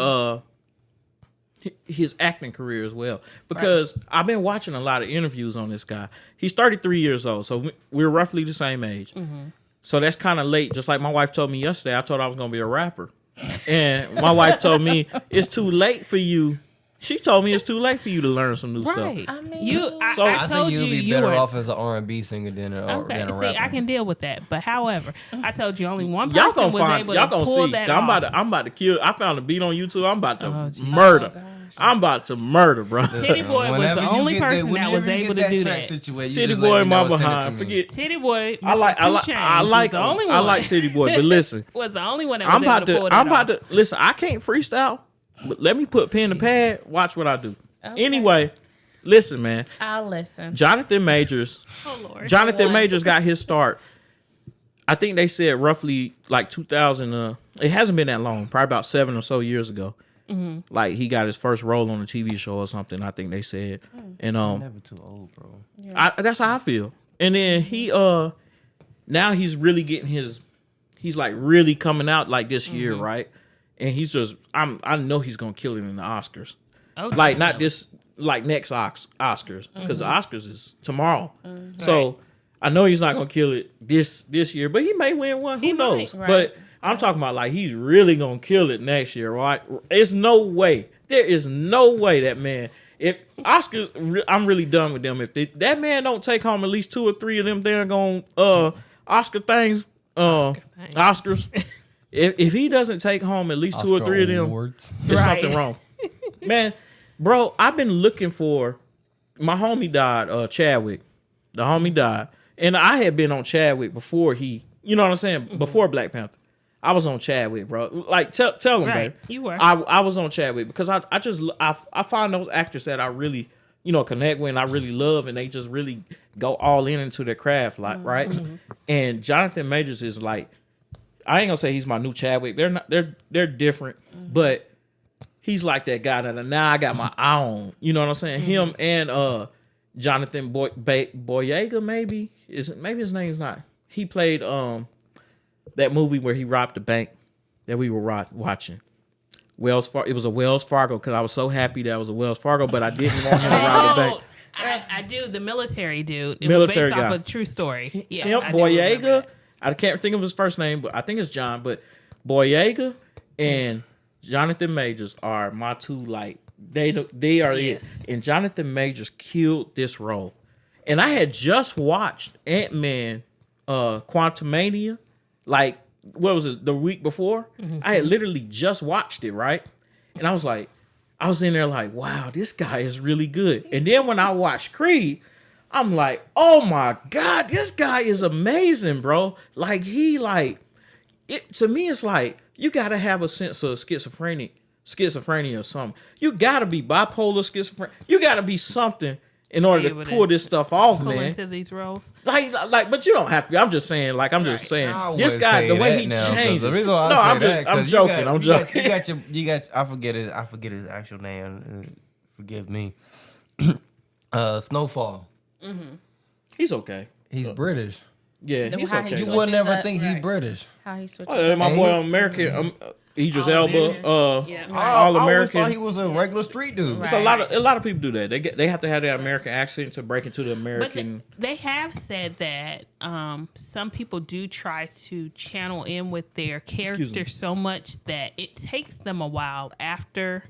[SPEAKER 1] acting career as well, because I've been watching a lot of interviews on this guy. He's 33 years old, so we're roughly the same age. So that's kind of late. Just like my wife told me yesterday, I told her I was gonna be a rapper, and my wife told me it's too late for you. She told me it's too late for you to learn some new
[SPEAKER 2] Right.
[SPEAKER 1] stuff.
[SPEAKER 4] I mean,
[SPEAKER 1] So-
[SPEAKER 2] I
[SPEAKER 3] I
[SPEAKER 2] told
[SPEAKER 3] think you'll
[SPEAKER 2] you
[SPEAKER 3] be
[SPEAKER 2] you
[SPEAKER 3] better
[SPEAKER 2] were
[SPEAKER 3] off as an R&B singer than a
[SPEAKER 2] okay.
[SPEAKER 3] rapper.
[SPEAKER 2] See, I can deal with that, but however, I told you only one
[SPEAKER 1] Y'all
[SPEAKER 2] person
[SPEAKER 1] gonna
[SPEAKER 2] was
[SPEAKER 1] find.
[SPEAKER 2] able
[SPEAKER 1] Y'all
[SPEAKER 2] to
[SPEAKER 1] gonna
[SPEAKER 2] pull
[SPEAKER 1] see.
[SPEAKER 2] that
[SPEAKER 1] 'Cause
[SPEAKER 2] off.
[SPEAKER 1] I'm about to kill. I found a beat on YouTube. I'm about to
[SPEAKER 2] Oh, geez.
[SPEAKER 1] murder.
[SPEAKER 4] Oh, gosh.
[SPEAKER 1] I'm about to murder, bro.
[SPEAKER 2] Titty Boy was
[SPEAKER 3] Whenever
[SPEAKER 2] the
[SPEAKER 3] you
[SPEAKER 2] only
[SPEAKER 3] get
[SPEAKER 2] person that was
[SPEAKER 3] whenever you
[SPEAKER 2] able
[SPEAKER 3] get
[SPEAKER 2] to do
[SPEAKER 3] track
[SPEAKER 2] that.
[SPEAKER 3] situated, you
[SPEAKER 1] Titty
[SPEAKER 3] just let
[SPEAKER 1] boy
[SPEAKER 3] me
[SPEAKER 1] in my
[SPEAKER 3] know, send it to
[SPEAKER 1] behind.
[SPEAKER 3] me.
[SPEAKER 1] Forget.
[SPEAKER 2] Titty Boy,
[SPEAKER 1] I like.
[SPEAKER 2] Mr. 2 Chainz
[SPEAKER 1] I like.
[SPEAKER 2] was the only one.
[SPEAKER 1] I like Titty Boy, but listen.
[SPEAKER 2] Was the only one that was
[SPEAKER 1] I'm about
[SPEAKER 2] able to pull
[SPEAKER 1] to.
[SPEAKER 2] that
[SPEAKER 1] I'm about
[SPEAKER 2] off.
[SPEAKER 1] to listen. I can't freestyle, but let me put pen to pad. Watch what I do.
[SPEAKER 4] Okay.
[SPEAKER 1] Anyway, listen, man.
[SPEAKER 4] I'll listen.
[SPEAKER 1] Jonathan Majors.
[SPEAKER 2] Oh Lord.
[SPEAKER 1] Jonathan
[SPEAKER 4] One.
[SPEAKER 1] Majors got his start. I think they said roughly like 2000. It hasn't been that long. Probably about 7 or so years ago. Like he got his first role on a TV show or something. I think they said, and
[SPEAKER 3] Never too old, bro.
[SPEAKER 1] that's how I feel. And then he now he's really getting his he's like really coming out like this year, right? And he's just I know he's gonna kill it in the Oscars.
[SPEAKER 2] Oh,
[SPEAKER 1] Like not
[SPEAKER 2] definitely.
[SPEAKER 1] this like next Oscars because the Oscars is tomorrow. So I know he's not gonna kill it this year, but he may win one. Who
[SPEAKER 2] He might,
[SPEAKER 1] knows?
[SPEAKER 4] right.
[SPEAKER 1] But I'm talking about like he's really gonna kill it next year, right? There's no way. There is no way that man. If Oscars, I'm really done with them. If that man don't take home at least 2 or 3 of them, they're going Oscar things, Oscars. If he doesn't take home at least 2 or 3 of them,
[SPEAKER 3] Awards.
[SPEAKER 1] there's
[SPEAKER 2] Right.
[SPEAKER 1] something wrong. Man, bro, I've been looking for my homie died, Chadwick. The homie died. And I had been on Chadwick before he, you know what I'm saying? Before Black Panther. I was on Chadwick, bro. Like tell him,
[SPEAKER 2] Right.
[SPEAKER 1] babe.
[SPEAKER 2] You were.
[SPEAKER 1] I was on Chadwick because I find those actors that I really, connect with and I really love and they just really go all into their craft, like right? And Jonathan Majors is like, I ain't gonna say he's my new Chadwick. They're not. They're different, but he's like that guy that now I got my eye on. You know what I'm saying? Him and Jonathan Boyega, maybe his name's not. He played that movie where he robbed the bank that we were watching. It was a Wells Fargo because I was so happy that it was a Wells Fargo, but I didn't want him to rob the bank.
[SPEAKER 2] I do. The military dude. It
[SPEAKER 1] Military
[SPEAKER 2] was based
[SPEAKER 1] guy.
[SPEAKER 2] off a true story. Yeah,
[SPEAKER 1] Him,
[SPEAKER 2] I do remember
[SPEAKER 1] Boyega.
[SPEAKER 2] that.
[SPEAKER 1] I can't think of his first name, but I think it's John. But Boyega and Jonathan Majors are my two, like, they are
[SPEAKER 2] Yes.
[SPEAKER 1] it. And Jonathan Majors killed this role. And I had just watched Ant-Man Quantumania, like, what was it, the week before? I had literally just watched it, right? And I was in there like, wow, this guy is really good. And then when I watched Creed, I'm like, oh my God, this guy is amazing, bro. Like to me, it's like, you gotta have a sense of schizophrenia or something. You gotta be bipolar, schizophrenia. You gotta be something in order
[SPEAKER 2] able
[SPEAKER 1] to
[SPEAKER 2] to
[SPEAKER 1] pull this stuff off,
[SPEAKER 2] Pull
[SPEAKER 1] man.
[SPEAKER 2] into these roles.
[SPEAKER 1] Like, but you don't have to be. I'm just saying, like, I'm just saying,
[SPEAKER 3] I
[SPEAKER 1] this
[SPEAKER 3] wouldn't
[SPEAKER 1] guy,
[SPEAKER 3] say
[SPEAKER 1] the way
[SPEAKER 3] that
[SPEAKER 1] he
[SPEAKER 3] now, 'cause
[SPEAKER 1] changed.
[SPEAKER 3] the reason why I
[SPEAKER 1] No,
[SPEAKER 3] say
[SPEAKER 1] I'm
[SPEAKER 3] that, 'cause
[SPEAKER 1] joking. joking.
[SPEAKER 3] You got. I forget his actual name. Forgive me. Snowfall.
[SPEAKER 1] He's okay.
[SPEAKER 3] He's British.
[SPEAKER 1] Yeah,
[SPEAKER 4] The-
[SPEAKER 1] he's
[SPEAKER 4] how he
[SPEAKER 1] okay.
[SPEAKER 3] You
[SPEAKER 4] switches
[SPEAKER 3] would never
[SPEAKER 4] up,
[SPEAKER 3] think he's
[SPEAKER 4] right.
[SPEAKER 3] British.
[SPEAKER 4] How he switches.
[SPEAKER 1] Oh, my
[SPEAKER 4] up.
[SPEAKER 1] boy American, Idris Elba,
[SPEAKER 2] Yeah.
[SPEAKER 1] all
[SPEAKER 3] I always
[SPEAKER 1] American.
[SPEAKER 3] thought he was a regular street dude.
[SPEAKER 2] Right.
[SPEAKER 1] It's a lot of people do that. They have to have their American accent to break into the
[SPEAKER 2] But
[SPEAKER 1] American.
[SPEAKER 2] they have said that some people do try to channel in with their
[SPEAKER 1] me.
[SPEAKER 2] character so much that it takes them a while after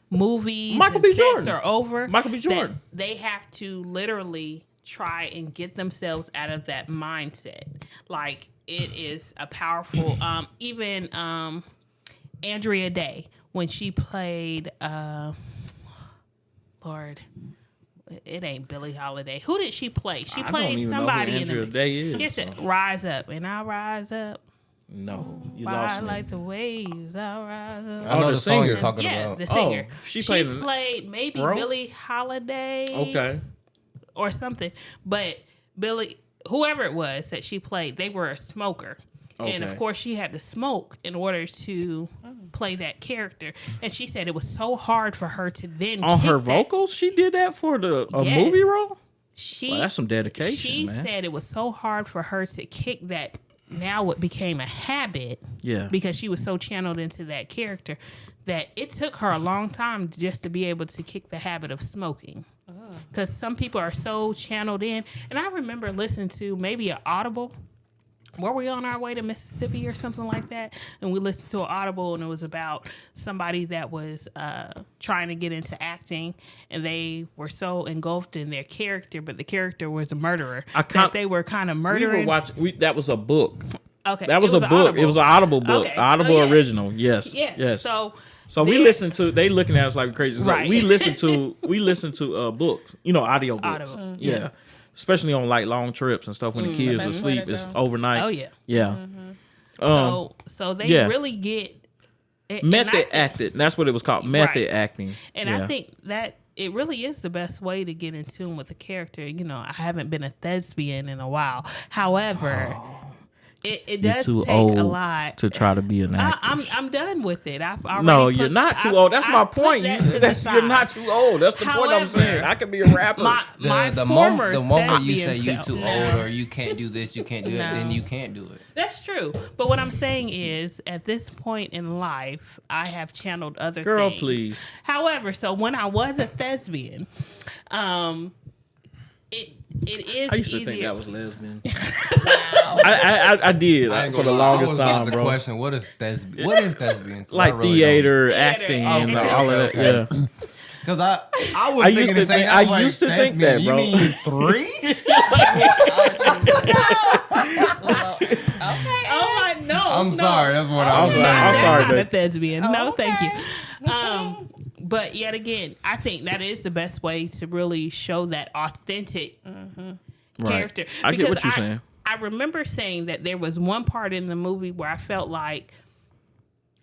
[SPEAKER 2] movies
[SPEAKER 1] Michael
[SPEAKER 2] and
[SPEAKER 1] B.
[SPEAKER 2] sets
[SPEAKER 1] Jordan.
[SPEAKER 2] are over.
[SPEAKER 1] Michael B.
[SPEAKER 2] that
[SPEAKER 1] Jordan.
[SPEAKER 2] They have to literally try and get themselves out of that mindset. Like, it is a powerful. Even Andrea Day, when she played Lord, it ain't Billie Holiday. Who did she play? She
[SPEAKER 1] I don't
[SPEAKER 2] played
[SPEAKER 1] even
[SPEAKER 2] somebody
[SPEAKER 1] know who Andrea
[SPEAKER 2] in the
[SPEAKER 1] Day is.
[SPEAKER 2] Yes, it Rise Up, and I rise up.
[SPEAKER 1] No, you
[SPEAKER 2] Why
[SPEAKER 1] lost
[SPEAKER 2] I
[SPEAKER 1] me.
[SPEAKER 2] like the waves, I rise up.
[SPEAKER 3] I know
[SPEAKER 1] the
[SPEAKER 3] the song you're
[SPEAKER 1] singer.
[SPEAKER 3] talking
[SPEAKER 2] Yeah,
[SPEAKER 3] about.
[SPEAKER 2] the singer.
[SPEAKER 1] she
[SPEAKER 2] She
[SPEAKER 1] played
[SPEAKER 2] played,
[SPEAKER 1] in-
[SPEAKER 2] maybe
[SPEAKER 1] Bro?
[SPEAKER 2] Billie Holiday,
[SPEAKER 1] Okay.
[SPEAKER 2] or something. But whoever it was that she played, they were a smoker. And of
[SPEAKER 1] Okay.
[SPEAKER 2] course, she had to smoke in order to play that character. And she said it was so hard for her to then
[SPEAKER 1] On her
[SPEAKER 2] kick that-
[SPEAKER 1] vocals, she did that for a
[SPEAKER 2] Yes.
[SPEAKER 1] movie role.
[SPEAKER 2] She
[SPEAKER 1] Well, that's some dedication,
[SPEAKER 2] She
[SPEAKER 1] man.
[SPEAKER 2] said it was so hard for her to kick that. Now what became a habit,
[SPEAKER 1] Yeah.
[SPEAKER 2] because she was so channeled into that character, that it took her a long time just to be able to kick the habit of smoking. Because some people are so channeled in. And I remember listening to maybe an Audible. Were we on our way to Mississippi or something like that? And we listened to an Audible, and it was about somebody that was trying to get into acting, and they were so engulfed in their character, but the character was a murderer. That they were kind of
[SPEAKER 1] We
[SPEAKER 2] murdering.
[SPEAKER 1] were watching. That was a book.
[SPEAKER 2] Okay,
[SPEAKER 1] That was
[SPEAKER 2] it
[SPEAKER 1] a
[SPEAKER 2] an
[SPEAKER 1] book.
[SPEAKER 2] Audible.
[SPEAKER 1] It was an Audible book.
[SPEAKER 2] Okay, so
[SPEAKER 1] Audible
[SPEAKER 2] yes.
[SPEAKER 1] original. Yes.
[SPEAKER 2] Yeah.
[SPEAKER 1] Yes.
[SPEAKER 2] So
[SPEAKER 1] we
[SPEAKER 2] then-
[SPEAKER 1] listen to. They looking at us like crazy. So
[SPEAKER 2] Right.
[SPEAKER 1] we listen to books. Audio books.
[SPEAKER 2] Audible.
[SPEAKER 1] Yeah. Especially on like long trips and stuff when the kids are
[SPEAKER 4] Best way
[SPEAKER 1] asleep.
[SPEAKER 4] to
[SPEAKER 1] It's
[SPEAKER 4] go.
[SPEAKER 1] overnight.
[SPEAKER 2] Oh yeah.
[SPEAKER 1] Yeah.
[SPEAKER 2] So they
[SPEAKER 1] yeah.
[SPEAKER 2] really get and I
[SPEAKER 1] Method
[SPEAKER 2] think-
[SPEAKER 1] acting. That's what it was called. Method
[SPEAKER 2] Right.
[SPEAKER 1] acting.
[SPEAKER 2] And
[SPEAKER 1] yeah.
[SPEAKER 2] I think that it really is the best way to get in tune with the character. I haven't been a thespian in a while. However, It
[SPEAKER 1] you're
[SPEAKER 2] does
[SPEAKER 1] too
[SPEAKER 2] take
[SPEAKER 1] old
[SPEAKER 2] a lot
[SPEAKER 1] to try to be an actress.
[SPEAKER 2] I'm done with it. I've already
[SPEAKER 1] No,
[SPEAKER 2] put-
[SPEAKER 1] you're not too
[SPEAKER 2] I've-
[SPEAKER 1] old. That's my
[SPEAKER 2] I've put
[SPEAKER 1] point.
[SPEAKER 2] that
[SPEAKER 1] You,
[SPEAKER 2] to the
[SPEAKER 1] you're
[SPEAKER 2] side.
[SPEAKER 1] not too old. That's the point I'm
[SPEAKER 2] However,
[SPEAKER 1] saying. I could be a rapper.
[SPEAKER 2] My
[SPEAKER 3] The
[SPEAKER 2] former
[SPEAKER 3] moment you
[SPEAKER 2] thespian
[SPEAKER 3] say you
[SPEAKER 2] self-
[SPEAKER 3] too old or you can't do this, you can't do that, then
[SPEAKER 4] No.
[SPEAKER 3] you can't do it.
[SPEAKER 2] That's true. But what I'm saying is, at this point in life, I have channeled other
[SPEAKER 1] Girl,
[SPEAKER 2] things.
[SPEAKER 1] please.
[SPEAKER 2] However, so when I was a thespian, it is
[SPEAKER 1] I used to
[SPEAKER 2] easier.
[SPEAKER 1] think that was lesbian.
[SPEAKER 4] Wow.
[SPEAKER 1] I did
[SPEAKER 3] I ain't
[SPEAKER 1] for the
[SPEAKER 3] gonna lie,
[SPEAKER 1] longest
[SPEAKER 3] I was about
[SPEAKER 1] time,
[SPEAKER 3] to
[SPEAKER 1] bro.
[SPEAKER 3] question what is thespian? What is thespian? 'Cause I
[SPEAKER 1] Like
[SPEAKER 3] really
[SPEAKER 1] theater,
[SPEAKER 2] Theater,
[SPEAKER 1] acting, and
[SPEAKER 2] okay,
[SPEAKER 1] all of that.
[SPEAKER 3] okay.
[SPEAKER 1] Yeah.
[SPEAKER 3] Because I was
[SPEAKER 1] I
[SPEAKER 3] thinking
[SPEAKER 1] used
[SPEAKER 3] the
[SPEAKER 1] to
[SPEAKER 3] same.
[SPEAKER 1] think-
[SPEAKER 3] I was
[SPEAKER 1] I
[SPEAKER 3] like,
[SPEAKER 1] used to think that,
[SPEAKER 3] thespian,
[SPEAKER 1] bro.
[SPEAKER 3] You mean 3?
[SPEAKER 4] Well, okay.
[SPEAKER 2] Oh my no!
[SPEAKER 3] I'm
[SPEAKER 2] no.
[SPEAKER 3] sorry. That's what I was
[SPEAKER 1] I'm
[SPEAKER 3] saying.
[SPEAKER 1] I'm sorry,
[SPEAKER 2] I'm not a
[SPEAKER 1] babe.
[SPEAKER 2] thespian. No, thank you.
[SPEAKER 4] Okay.
[SPEAKER 2] But yet again, I think that is the best way to really show that authentic character.
[SPEAKER 1] I get what
[SPEAKER 2] Because
[SPEAKER 1] you're saying.
[SPEAKER 2] I remember saying that there was one part in the movie where I felt like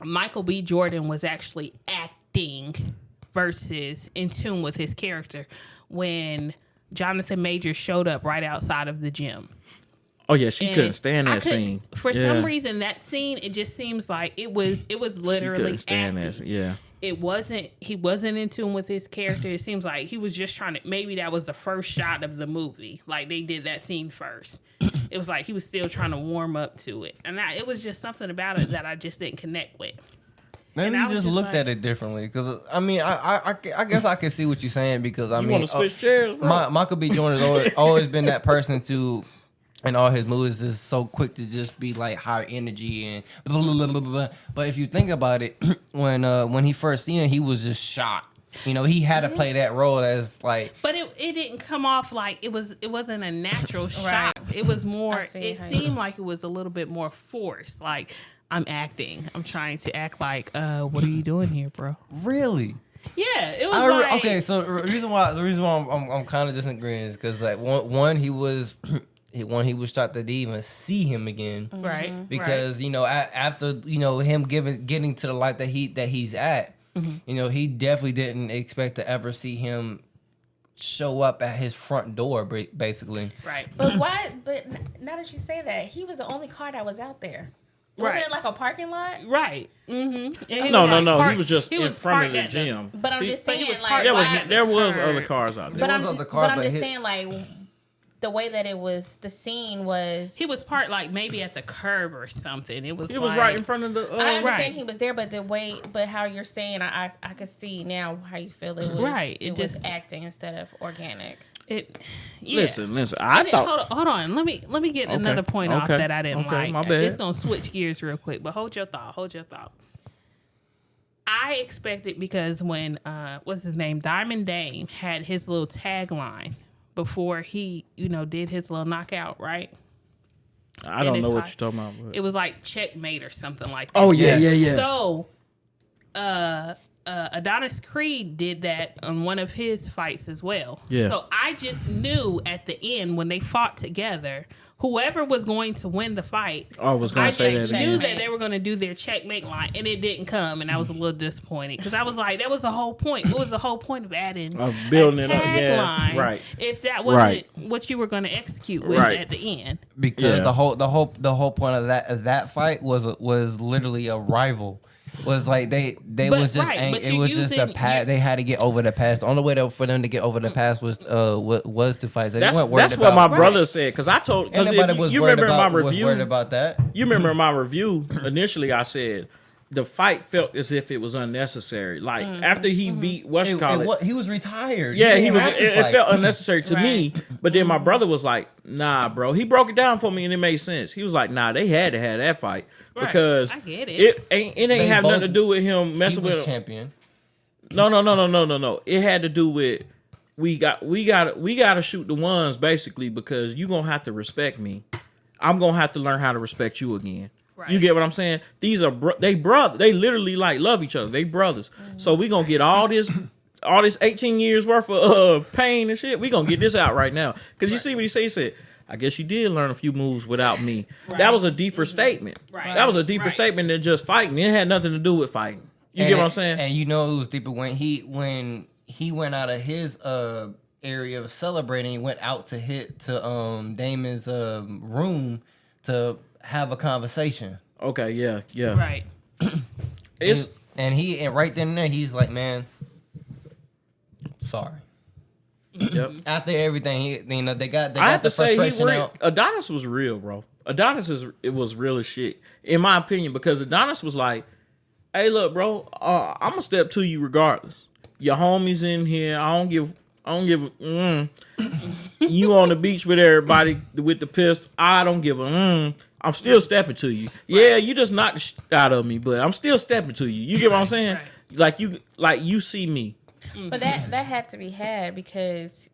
[SPEAKER 2] Michael B. Jordan was actually acting versus in tune with his character when Jonathan Majors showed up right outside of the gym.
[SPEAKER 1] Oh yeah, she
[SPEAKER 2] And
[SPEAKER 1] couldn't stand
[SPEAKER 2] I
[SPEAKER 1] that
[SPEAKER 2] couldn't-
[SPEAKER 1] scene.
[SPEAKER 2] For
[SPEAKER 1] Yeah.
[SPEAKER 2] some reason, that scene, it just seems like it was
[SPEAKER 1] She
[SPEAKER 2] literally
[SPEAKER 1] couldn't stand
[SPEAKER 2] acting.
[SPEAKER 1] that. Yeah.
[SPEAKER 2] He wasn't in tune with his character. It seems like he was just trying to, maybe that was the first shot of the movie. Like they did that scene first. It was like he was still trying to warm up to it. And it was just something about it that I just didn't connect with.
[SPEAKER 3] Maybe
[SPEAKER 2] And I
[SPEAKER 3] you
[SPEAKER 2] was
[SPEAKER 3] just
[SPEAKER 2] just
[SPEAKER 3] looked
[SPEAKER 2] like-
[SPEAKER 3] at it differently. Because I mean, I guess I can see what you're saying. Because I
[SPEAKER 1] You
[SPEAKER 3] mean,
[SPEAKER 1] want to switch chairs, bro?
[SPEAKER 3] Michael B. Jordan has always been that person to, in all his movies, is so quick to just be like high energy and blah, blah, blah, blah, blah. But if you think about it, when he first seen it, he was just shocked. You know, he had to play that role as like.
[SPEAKER 2] But it didn't come off like it wasn't a natural shot. It was more,
[SPEAKER 4] see
[SPEAKER 2] it
[SPEAKER 4] how you-
[SPEAKER 2] seemed like it was a little bit more forced. Like, I'm acting. I'm trying to act like, what are you doing here, bro?
[SPEAKER 3] Really?
[SPEAKER 2] Yeah, it was like...
[SPEAKER 3] Okay, so the reason why I'm kind of disagreeing is because like one he was shocked that they even see him again.
[SPEAKER 2] Right.
[SPEAKER 3] Because you know after him getting to the light that he's at, he definitely didn't expect to ever see him show up at his front door basically.
[SPEAKER 2] Right.
[SPEAKER 4] But why? But now that you say that, he was the only car that was out there. Wasn't
[SPEAKER 2] Right.
[SPEAKER 4] it like a parking lot?
[SPEAKER 2] Right. Mm-hmm.
[SPEAKER 1] No. He was just in front of the
[SPEAKER 2] parked at
[SPEAKER 1] gym.
[SPEAKER 4] But I'm just saying,
[SPEAKER 2] he was
[SPEAKER 4] like,
[SPEAKER 2] parked
[SPEAKER 1] There was
[SPEAKER 2] behind
[SPEAKER 1] there
[SPEAKER 2] the
[SPEAKER 1] was
[SPEAKER 2] curb.
[SPEAKER 1] other cars out there.
[SPEAKER 4] But
[SPEAKER 3] There
[SPEAKER 4] I'm,
[SPEAKER 3] was other cars,
[SPEAKER 4] but I'm
[SPEAKER 3] but
[SPEAKER 4] just
[SPEAKER 3] his-
[SPEAKER 4] saying, like, the way that it was, the scene was.
[SPEAKER 2] He was parked like maybe at the curb or something. It was.
[SPEAKER 1] He was
[SPEAKER 2] like,
[SPEAKER 1] right in front of the.
[SPEAKER 4] I understand
[SPEAKER 2] right.
[SPEAKER 4] he was there, but the way, but how you're saying, I could see now how you feel it was.
[SPEAKER 2] Right,
[SPEAKER 4] It,
[SPEAKER 2] it
[SPEAKER 4] was
[SPEAKER 2] just-
[SPEAKER 4] acting instead of organic.
[SPEAKER 2] It. Yeah.
[SPEAKER 1] Listen. I
[SPEAKER 2] And then,
[SPEAKER 1] thought.
[SPEAKER 2] hold on. Let me get
[SPEAKER 1] Okay,
[SPEAKER 2] another point off
[SPEAKER 1] okay,
[SPEAKER 2] that I didn't
[SPEAKER 1] okay,
[SPEAKER 2] like.
[SPEAKER 1] my bad.
[SPEAKER 2] It's gonna switch gears real quick, but hold your thought. I expected because when what's his name, Diamond Dame had his little tagline before he did his little knockout, right?
[SPEAKER 1] I don't
[SPEAKER 2] it's
[SPEAKER 1] know what
[SPEAKER 2] hot.
[SPEAKER 1] you're talking about. But.
[SPEAKER 2] It was like checkmate or something like that.
[SPEAKER 1] Oh yeah.
[SPEAKER 2] So, Adonis Creed did that on one of his fights as well.
[SPEAKER 1] Yeah.
[SPEAKER 2] So I just knew at the end when they fought together, whoever was going to win the fight,
[SPEAKER 1] I was gonna
[SPEAKER 2] I
[SPEAKER 1] say
[SPEAKER 2] just
[SPEAKER 1] that
[SPEAKER 2] knew
[SPEAKER 1] again.
[SPEAKER 2] that they were going to do their checkmate line, and it didn't come, and I was a little disappointed because I was like, that was the whole point. What was the whole point of adding
[SPEAKER 1] Of building
[SPEAKER 2] a
[SPEAKER 1] it up, yeah,
[SPEAKER 2] tagline
[SPEAKER 1] right.
[SPEAKER 2] if that wasn't
[SPEAKER 1] Right.
[SPEAKER 2] what you were going to execute with
[SPEAKER 1] Right.
[SPEAKER 2] at the end?
[SPEAKER 3] Because
[SPEAKER 1] Yeah.
[SPEAKER 3] the whole point of that fight was literally a rival. Was like they
[SPEAKER 2] But-
[SPEAKER 3] was just
[SPEAKER 2] right, but
[SPEAKER 3] it
[SPEAKER 2] you're
[SPEAKER 3] was just a
[SPEAKER 2] using-
[SPEAKER 3] past. They had to get over the past. The only way for them to get over the past was to fight. So they
[SPEAKER 1] That's
[SPEAKER 3] weren't worried
[SPEAKER 1] what my
[SPEAKER 3] about,
[SPEAKER 1] brother said. Because I told. Because
[SPEAKER 3] Anybody was
[SPEAKER 1] you
[SPEAKER 3] worried
[SPEAKER 1] remember in my
[SPEAKER 3] about, was
[SPEAKER 1] review.
[SPEAKER 3] worried about that.
[SPEAKER 1] You remember in my review initially I said the fight felt as if it was unnecessary. Like after he beat
[SPEAKER 3] He was retired.
[SPEAKER 1] Yeah,
[SPEAKER 3] He
[SPEAKER 1] he
[SPEAKER 3] didn't
[SPEAKER 1] was.
[SPEAKER 3] have to
[SPEAKER 1] It
[SPEAKER 3] fight.
[SPEAKER 1] felt unnecessary to me. But then my brother was like, "Nah, bro." He broke it down for me, and it made sense. He was like, "Nah, they had to have that fight
[SPEAKER 2] Right.
[SPEAKER 1] because
[SPEAKER 2] I get it.
[SPEAKER 1] it ain't
[SPEAKER 3] They
[SPEAKER 1] have nothing to
[SPEAKER 3] both-
[SPEAKER 1] do with him
[SPEAKER 3] He
[SPEAKER 1] messing
[SPEAKER 3] was
[SPEAKER 1] with."
[SPEAKER 3] champion.
[SPEAKER 1] No. It had to do with we got to shoot the ones basically because you gonna have to respect me. I'm gonna have to learn how to respect you again.
[SPEAKER 2] Right.
[SPEAKER 1] You get what I'm saying? These are they literally like love each other. They brothers. So we gonna get all this 18 years worth of pain and shit. We gonna get this out right now. Cause you see what he said? He said, I guess you did learn a few moves without me.
[SPEAKER 2] Right.
[SPEAKER 1] That was a deeper statement.
[SPEAKER 2] Right.
[SPEAKER 1] That was a deeper
[SPEAKER 2] Right.
[SPEAKER 1] statement than just fighting. It had nothing to do with fighting. You get what I'm saying?
[SPEAKER 3] And it was deeper when he went out of his area of celebrating, he went out to Damon's room to have a conversation.
[SPEAKER 1] Okay, yeah.
[SPEAKER 2] Right.
[SPEAKER 1] It's
[SPEAKER 3] And right then and there, he's like, man, sorry.
[SPEAKER 1] yep.
[SPEAKER 3] After everything, they got
[SPEAKER 1] I have
[SPEAKER 3] the
[SPEAKER 1] to say,
[SPEAKER 3] frustration out.
[SPEAKER 1] Adonis was real, bro. Adonis was real as shit, in my opinion, because Adonis was like, "Hey, look, bro, I'm gonna step to you regardless. Your homies in here. I don't give. You on the beach with everybody with the pistol. I don't give a. I'm still stepping to you. Yeah, you just knocked the shit out of me, but I'm still stepping to you. You get what I'm saying?
[SPEAKER 2] Right.
[SPEAKER 1] Like you see me."
[SPEAKER 4] But that had to be had because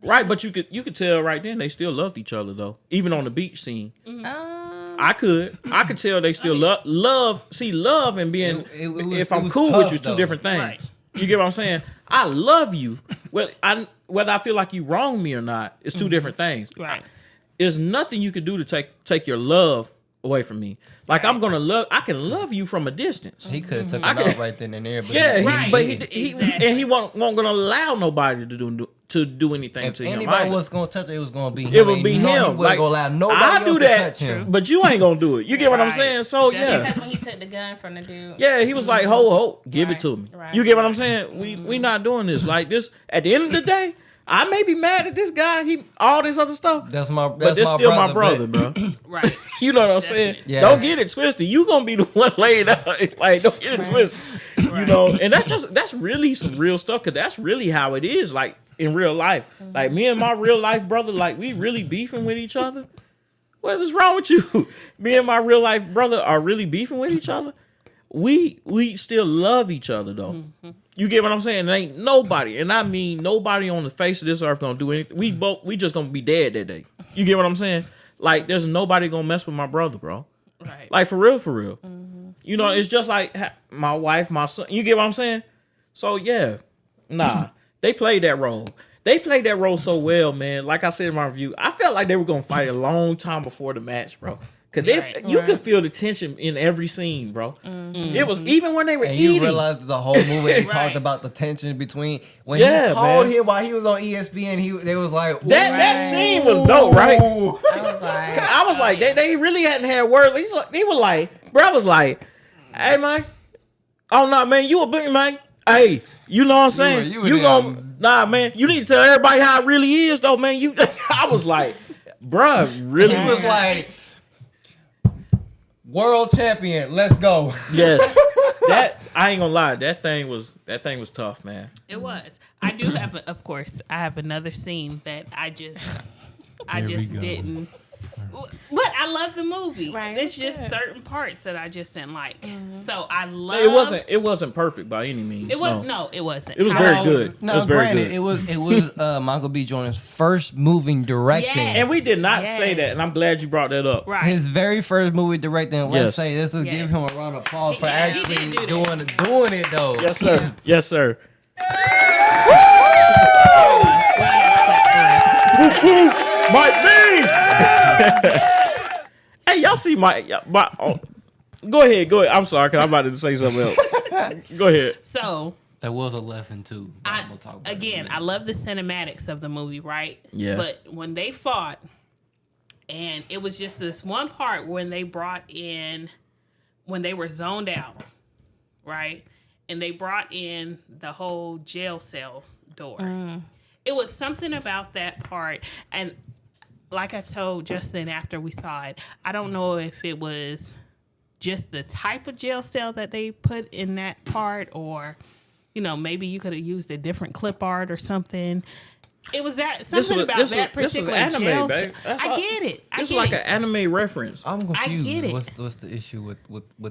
[SPEAKER 1] Right, but you could tell right then they still loved each other though, even on the beach scene. I could tell they still love and being. If I'm cool
[SPEAKER 3] tough,
[SPEAKER 1] with you, two
[SPEAKER 3] though.
[SPEAKER 1] different things.
[SPEAKER 2] Right.
[SPEAKER 1] You get what I'm saying? I love you. Whether I feel like you wrong me or not, it's two different things.
[SPEAKER 2] Right.
[SPEAKER 1] There's nothing you could do to take your love away from me. Like I can love you from a distance.
[SPEAKER 3] He could have took him out right then and there. But
[SPEAKER 1] Yeah,
[SPEAKER 2] Right.
[SPEAKER 1] but
[SPEAKER 2] Exactly.
[SPEAKER 1] he won't gonna allow nobody to do anything
[SPEAKER 3] if
[SPEAKER 1] to him.
[SPEAKER 3] anybody
[SPEAKER 1] either.
[SPEAKER 3] was gonna touch it, it was gonna be him.
[SPEAKER 1] It would
[SPEAKER 3] And
[SPEAKER 1] be
[SPEAKER 3] you know he
[SPEAKER 1] him.
[SPEAKER 3] wasn't gonna allow nobody
[SPEAKER 1] I
[SPEAKER 3] else
[SPEAKER 1] do
[SPEAKER 3] to
[SPEAKER 1] that,
[SPEAKER 3] touch him.
[SPEAKER 1] but you ain't gonna do it. You get what I'm
[SPEAKER 2] Right.
[SPEAKER 1] saying? So
[SPEAKER 2] Exactly.
[SPEAKER 1] yeah,
[SPEAKER 4] because when he took the gun from the dude.
[SPEAKER 1] yeah. He was like, "Ho, give it
[SPEAKER 4] Right,
[SPEAKER 1] to me."
[SPEAKER 4] right,
[SPEAKER 1] You get what I'm saying? We not doing this like this. At the end of the day, I may be mad at this guy. All this other stuff.
[SPEAKER 3] That's my. That's
[SPEAKER 1] But this still my brother,
[SPEAKER 3] but-
[SPEAKER 1] bro.
[SPEAKER 2] Right.
[SPEAKER 1] You know what I'm saying?
[SPEAKER 2] Definitely.
[SPEAKER 3] Yeah.
[SPEAKER 1] Don't get it twisted. You gonna be the one laid out. Like, don't get it twisted. You know, and that's really some real stuff. Cause that's really how it is. Like in real life, like me and my real life brother, like we really beefing with each other. What is wrong with you? Me and my real life brother are really beefing with each other. We still love each other though. You get what I'm saying? There ain't nobody, and I mean nobody on the face of this earth gonna do anything. We just gonna be dead that day. You get what I'm saying? Like there's nobody gonna mess with my brother, bro.
[SPEAKER 2] Right.
[SPEAKER 1] Like for real. You know, it's just like my wife, my son. You get what I'm saying? So yeah, nah, they played that role. They played that role so well, man. Like I said in my review, I felt like they were gonna fight a long time before the match, bro. Cause you could feel the tension in every scene, bro. It was even when they were
[SPEAKER 3] And
[SPEAKER 1] eating.
[SPEAKER 3] you realize that the whole movie they
[SPEAKER 2] Right.
[SPEAKER 3] talked about the tension between when
[SPEAKER 1] Yeah,
[SPEAKER 3] he called
[SPEAKER 1] man.
[SPEAKER 3] him while he was on ESPN. They was like
[SPEAKER 1] that scene was dope, right?
[SPEAKER 4] I was like,
[SPEAKER 1] They really hadn't had words. He was like, bro, I was like, hey man, oh no, man, you a big man. Hey, you know what I'm saying?
[SPEAKER 3] You were
[SPEAKER 1] You
[SPEAKER 3] damn-
[SPEAKER 1] gonna nah, man. You need to tell everybody how it really is, though, man. You, I was like, bruh, really?
[SPEAKER 3] He was like, world champion, let's go.
[SPEAKER 1] Yes. That I ain't gonna lie. That thing was tough, man.
[SPEAKER 2] It was. I do have, of course, I have another scene that I just didn't. But I love the movie.
[SPEAKER 4] Right,
[SPEAKER 2] It's
[SPEAKER 4] it's
[SPEAKER 2] just
[SPEAKER 4] good.
[SPEAKER 2] certain parts that I just didn't like. So I love.
[SPEAKER 1] It wasn't perfect by any means.
[SPEAKER 2] It was no, it wasn't.
[SPEAKER 1] It was very good.
[SPEAKER 3] No,
[SPEAKER 1] it was very
[SPEAKER 3] granted,
[SPEAKER 1] good.
[SPEAKER 3] it was Michael B. Jordan's first movie directing.
[SPEAKER 2] Yes.
[SPEAKER 1] And we did not say
[SPEAKER 2] Yes.
[SPEAKER 1] that, and I'm glad you brought that up.
[SPEAKER 2] Right.
[SPEAKER 3] His very first movie directing. Let's
[SPEAKER 1] Yes.
[SPEAKER 3] let's
[SPEAKER 2] Yes.
[SPEAKER 3] give him a round of applause for
[SPEAKER 2] Yeah, he
[SPEAKER 3] actually
[SPEAKER 2] did do that.
[SPEAKER 3] doing it though.
[SPEAKER 1] Yes, sir. Yes, sir. Mike B. Hey, y'all see my oh, go ahead. I'm sorry, cause I'm about to say something else. Go ahead.
[SPEAKER 2] So
[SPEAKER 3] That was a lesson too. but I'm gonna talk about it
[SPEAKER 2] again,
[SPEAKER 3] later.
[SPEAKER 2] I love the cinematics of the movie, right?
[SPEAKER 1] Yeah.
[SPEAKER 2] But when they fought, and it was just this one part when they were zoned out, right? And they brought in the whole jail cell door. It was something about that part. And like I told Justin after we saw it, I don't know if it was just the type of jail cell that they put in that part, or maybe you could have used a different clip art or something. It was that something about that
[SPEAKER 1] this
[SPEAKER 2] particular
[SPEAKER 1] anime,
[SPEAKER 2] jail
[SPEAKER 1] babe.
[SPEAKER 2] cell. I get it.
[SPEAKER 1] This is like an anime reference.
[SPEAKER 3] I'm confused.
[SPEAKER 2] get it.
[SPEAKER 3] What's the issue with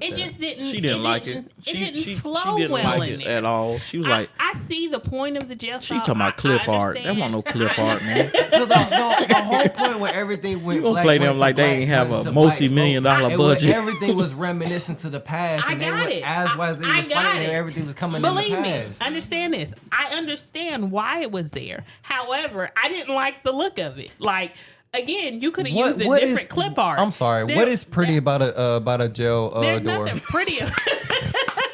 [SPEAKER 2] It
[SPEAKER 3] that?
[SPEAKER 2] just didn't.
[SPEAKER 1] She didn't like it.
[SPEAKER 2] It didn't
[SPEAKER 1] She
[SPEAKER 2] flow
[SPEAKER 1] didn't
[SPEAKER 2] well
[SPEAKER 1] like
[SPEAKER 2] in
[SPEAKER 1] it
[SPEAKER 2] there.
[SPEAKER 1] at all. She was like,
[SPEAKER 2] I see the point of the jail
[SPEAKER 1] she
[SPEAKER 2] cell.
[SPEAKER 1] talking about clip art. That wasn't no clip art, man.
[SPEAKER 3] 'Cause the whole point where everything went.
[SPEAKER 1] You gonna
[SPEAKER 3] black
[SPEAKER 1] play them
[SPEAKER 3] went to
[SPEAKER 1] like they
[SPEAKER 3] black
[SPEAKER 1] ain't have
[SPEAKER 3] went
[SPEAKER 1] a
[SPEAKER 3] to black
[SPEAKER 1] multi-million-dollar
[SPEAKER 3] smoke. It was-
[SPEAKER 1] budget.
[SPEAKER 3] Everything was reminiscent to the past,
[SPEAKER 2] I
[SPEAKER 3] and they
[SPEAKER 2] got
[SPEAKER 3] were
[SPEAKER 2] it.
[SPEAKER 3] as why they
[SPEAKER 2] I
[SPEAKER 3] was
[SPEAKER 2] got
[SPEAKER 3] fighting,
[SPEAKER 2] it.
[SPEAKER 3] and everything was coming
[SPEAKER 2] Believe
[SPEAKER 3] in the
[SPEAKER 2] me,
[SPEAKER 3] past.
[SPEAKER 2] understand this. I understand why it was there. However, I didn't like the look of it. Like, again, you could have used a different clip art.
[SPEAKER 3] I'm sorry.
[SPEAKER 2] There-
[SPEAKER 3] what is pretty about a jail
[SPEAKER 2] There's
[SPEAKER 3] door?
[SPEAKER 2] nothing pretty.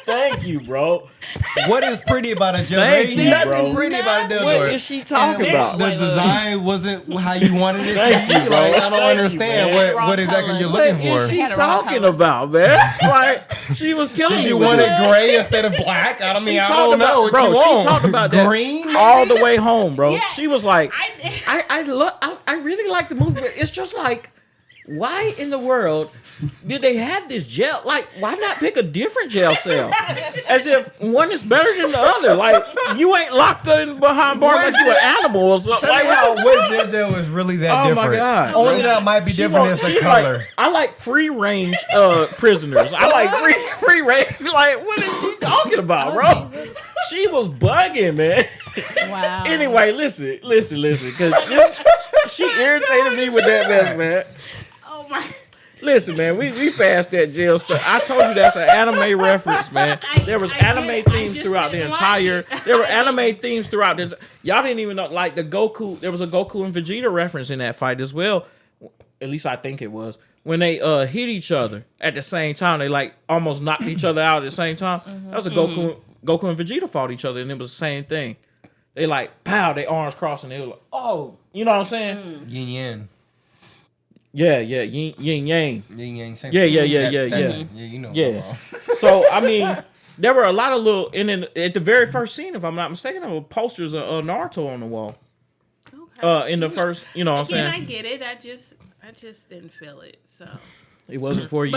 [SPEAKER 1] Thank you, bro.
[SPEAKER 3] What is pretty about a jail?
[SPEAKER 1] Thank
[SPEAKER 3] Ain't
[SPEAKER 1] you,
[SPEAKER 3] nothing
[SPEAKER 1] bro.
[SPEAKER 3] pretty about a jail
[SPEAKER 1] What
[SPEAKER 3] door.
[SPEAKER 1] is she talking
[SPEAKER 3] And
[SPEAKER 1] about?
[SPEAKER 3] The
[SPEAKER 2] Wait,
[SPEAKER 3] design wasn't how you wanted it
[SPEAKER 1] Thank
[SPEAKER 3] to
[SPEAKER 1] you,
[SPEAKER 3] be.
[SPEAKER 1] bro.
[SPEAKER 3] Like, I don't
[SPEAKER 1] Thank you,
[SPEAKER 3] understand
[SPEAKER 1] man.
[SPEAKER 3] what exactly
[SPEAKER 4] Wrong
[SPEAKER 3] you're
[SPEAKER 4] colors.
[SPEAKER 3] looking
[SPEAKER 1] What
[SPEAKER 3] for.
[SPEAKER 1] is she
[SPEAKER 4] Had the wrong
[SPEAKER 1] talking
[SPEAKER 4] colors.
[SPEAKER 1] about, man? Like, she was killing
[SPEAKER 3] You
[SPEAKER 1] you with
[SPEAKER 3] wanted
[SPEAKER 1] it.
[SPEAKER 3] gray instead of black? I
[SPEAKER 1] She
[SPEAKER 3] mean, I
[SPEAKER 1] talked
[SPEAKER 3] don't know
[SPEAKER 1] about,
[SPEAKER 3] what
[SPEAKER 1] bro.
[SPEAKER 3] you
[SPEAKER 1] She
[SPEAKER 3] want.
[SPEAKER 1] talked about that
[SPEAKER 3] Green,
[SPEAKER 1] all the way home, bro.
[SPEAKER 2] Yeah.
[SPEAKER 1] She was like,
[SPEAKER 2] I
[SPEAKER 1] I really like the movie, but it's just like, why in the world did they have this jail? Like, why not pick a different jail cell? As if one is better than the other. Like, you ain't locked in behind bars like you an animal or something.
[SPEAKER 3] Tell me
[SPEAKER 1] Like,
[SPEAKER 3] how what jail was really that
[SPEAKER 1] oh
[SPEAKER 3] different.
[SPEAKER 1] my God.
[SPEAKER 3] Only that might be different is the
[SPEAKER 1] she's
[SPEAKER 3] color.
[SPEAKER 1] Like, I like free range prisoners. I like free range. Like, what is she talking about, bro?
[SPEAKER 4] Oh, Jesus.
[SPEAKER 1] She was bugging, man.
[SPEAKER 4] Wow.
[SPEAKER 1] Anyway, listen, because she irritated me with that mess, man.
[SPEAKER 2] oh my.
[SPEAKER 1] Listen, man, we passed that jail stuff. I told you that's an anime reference, man. There was anime themes throughout the entire. There were anime themes throughout the. Y'all didn't even know, like the Goku. There was a Goku and Vegeta reference in that fight as well. At least I think it was when they hit each other at the same time. They like almost knocked each other out at the same time. That was a Goku and Vegeta fought each other, and it was the same thing. They like pow, their arms crossed, and they were like, oh, you know what I'm saying?
[SPEAKER 3] Yin yang.
[SPEAKER 1] Yeah, yin yang.
[SPEAKER 3] Yin yang. Same
[SPEAKER 1] Yeah,
[SPEAKER 3] thing.
[SPEAKER 1] yeah.
[SPEAKER 3] Yeah, you know.
[SPEAKER 1] Yeah. So I mean, there were a lot of little, and then at the very first scene, if I'm not mistaken, there were posters of Naruto on the wall.
[SPEAKER 2] Okay.
[SPEAKER 1] In the first, you know what I'm
[SPEAKER 2] Again, I
[SPEAKER 1] saying?
[SPEAKER 2] get it. I just didn't feel it. So,
[SPEAKER 1] It wasn't for you.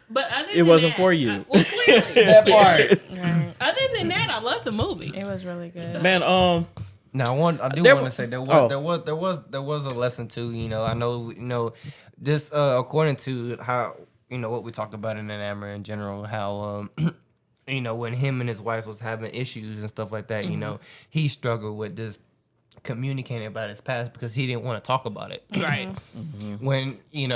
[SPEAKER 2] but other
[SPEAKER 1] It
[SPEAKER 2] than
[SPEAKER 1] wasn't
[SPEAKER 2] that,
[SPEAKER 1] for you.
[SPEAKER 2] well, clearly,
[SPEAKER 3] That part.
[SPEAKER 4] Right.
[SPEAKER 2] other than that, I love the movie.
[SPEAKER 4] It was really good.
[SPEAKER 1] Man,
[SPEAKER 3] Now, I do
[SPEAKER 1] There
[SPEAKER 3] want to
[SPEAKER 1] wa-
[SPEAKER 3] say there
[SPEAKER 1] oh.
[SPEAKER 3] was a lesson too. You know, I know this according to how what we talked about in Enamored in general, how when him and his wife was having issues and stuff like that, he struggled with just communicating about his past because he didn't want to talk about it.
[SPEAKER 2] Right.
[SPEAKER 3] When in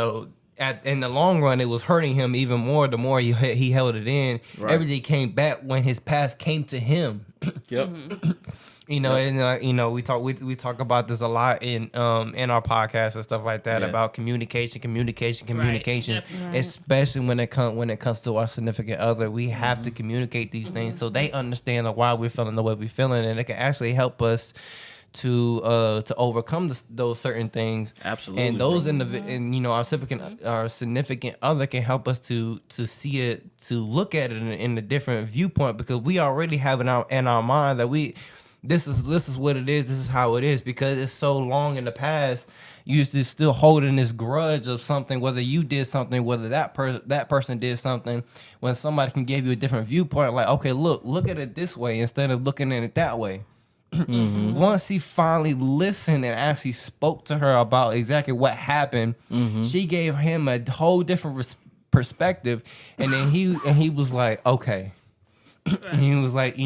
[SPEAKER 3] the long run, it was hurting him even more. The more he held it in,
[SPEAKER 1] Right.
[SPEAKER 3] everything came back when his past came to him.
[SPEAKER 1] yep.
[SPEAKER 3] And we talk about this a lot in our podcast and stuff like that,
[SPEAKER 1] Yeah.
[SPEAKER 3] about communication,
[SPEAKER 2] Definitely.
[SPEAKER 3] especially when it comes to our significant other. We have to communicate these things so they understand why we're feeling the way we're feeling, and it can actually help us to overcome those certain things.
[SPEAKER 1] Absolutely,
[SPEAKER 3] And those
[SPEAKER 1] bro.
[SPEAKER 3] our significant other can help us to see it, to look at it in a different viewpoint, because we already have in our mind that this is what it is, this is how it is, because it's so long in the past. You're just still holding this grudge of something, whether you did something, whether that person did something. When somebody can give you a different viewpoint, like, okay, look at it this way instead of looking at it that way. Once he finally listened and actually spoke to her about exactly what happened, she gave him a whole different perspective, and then he was like, okay. And he was like,